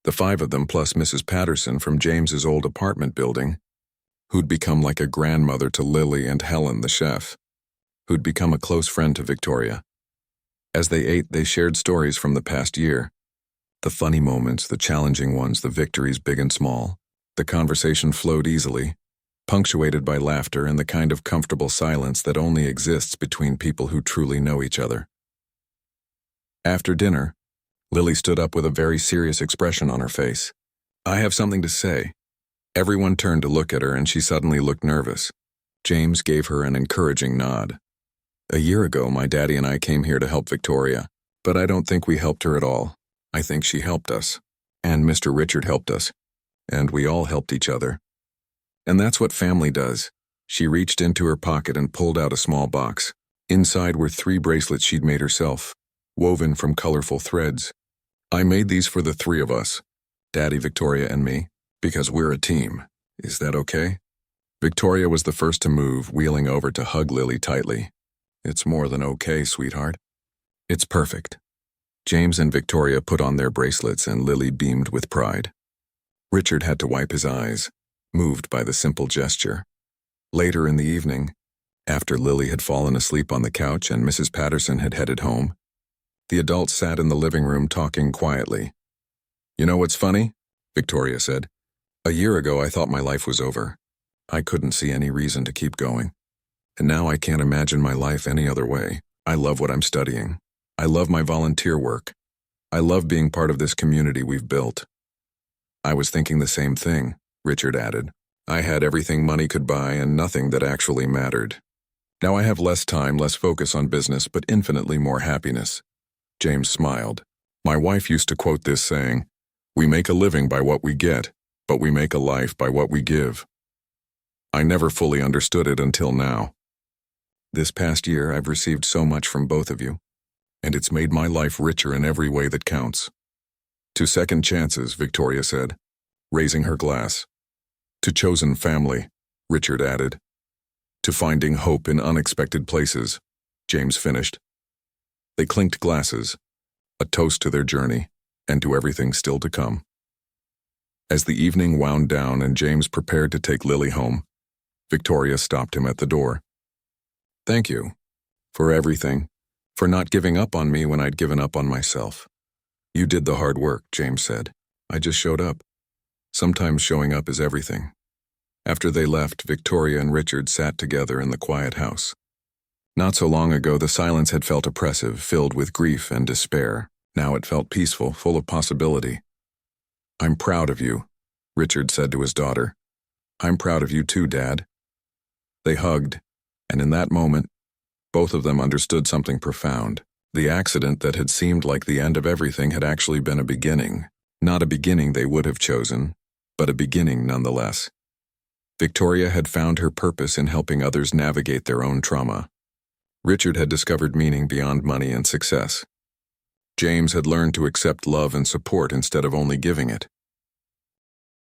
A: the 5 of them plus Mrs. Patterson from James's old apartment building, who'd become like a grandmother to Lily, and Helen, the chef, who'd become a close friend to Victoria. As they ate, they shared stories from the past year. The funny moments, the challenging ones, the victories big and small. The conversation flowed easily, punctuated by laughter and the kind of comfortable silence that only exists between people who truly know each other. After dinner, Lily stood up with a very serious expression on her face. "I have something to say." Everyone turned to look at her, and she suddenly looked nervous. James gave her an encouraging nod. "A year ago, my daddy and I came here to help Victoria, but I don't think we helped her at all. I think she helped us, and Mr. Richard helped us, and we all helped each other. And that's what family does." She reached into her pocket and pulled out a small box. Inside were 3 bracelets she'd made herself, woven from colorful threads. "I made these for the 3 of us, Daddy, Victoria, and me, because we're a team. Is that okay?" Victoria was the first to move, wheeling over to hug Lily tightly. "It's more than okay, sweetheart. It's perfect." James and Victoria put on their bracelets, and Lily beamed with pride. Richard had to wipe his eyes, moved by the simple gesture. Later in the evening, after Lily had fallen asleep on the couch and Mrs. Patterson had headed home, the adults sat in the living room talking quietly. "You know what's funny?" Victoria said. "A year ago I thought my life was over. I couldn't see any reason to keep going. And now I can't imagine my life any other way. I love what I'm studying. I love my volunteer work. I love being part of this community we've built." "I was thinking the same thing," Richard added. "I had everything money could buy and nothing that actually mattered. Now I have less time, less focus on business, but infinitely more happiness." James smiled. "My wife used to quote this saying, 'We make a living by what we get, but we make a life by what we give.' I never fully understood it until now. This past year, I've received so much from both of you, and it's made my life richer in every way that counts." "To second chances," Victoria said, raising her glass. "To chosen family," Richard added. "To finding hope in unexpected places," James finished. They clinked glasses, a toast to their journey, and to everything still to come. As the evening wound down and James prepared to take Lily home, Victoria stopped him at the door. "Thank you. For everything. For not giving up on me when I'd given up on myself. You did the hard work, James said. I just showed up. Sometimes showing up is everything. After they left, Victoria and Richard sat together in the quiet house. Not so long ago, the silence had felt oppressive, filled with grief and despair. Now it felt peaceful, full of possibility. I'm proud of you, Richard said to his daughter. I'm proud of you too, Dad. They hugged, and in that moment, both of them understood something profound. The accident that had seemed like the end of everything had actually been a beginning. Not a beginning they would have chosen, but a beginning nonetheless. Victoria had found her purpose in helping others navigate their own trauma. Richard had discovered meaning beyond money and success. James had learned to accept love and support instead of only giving it.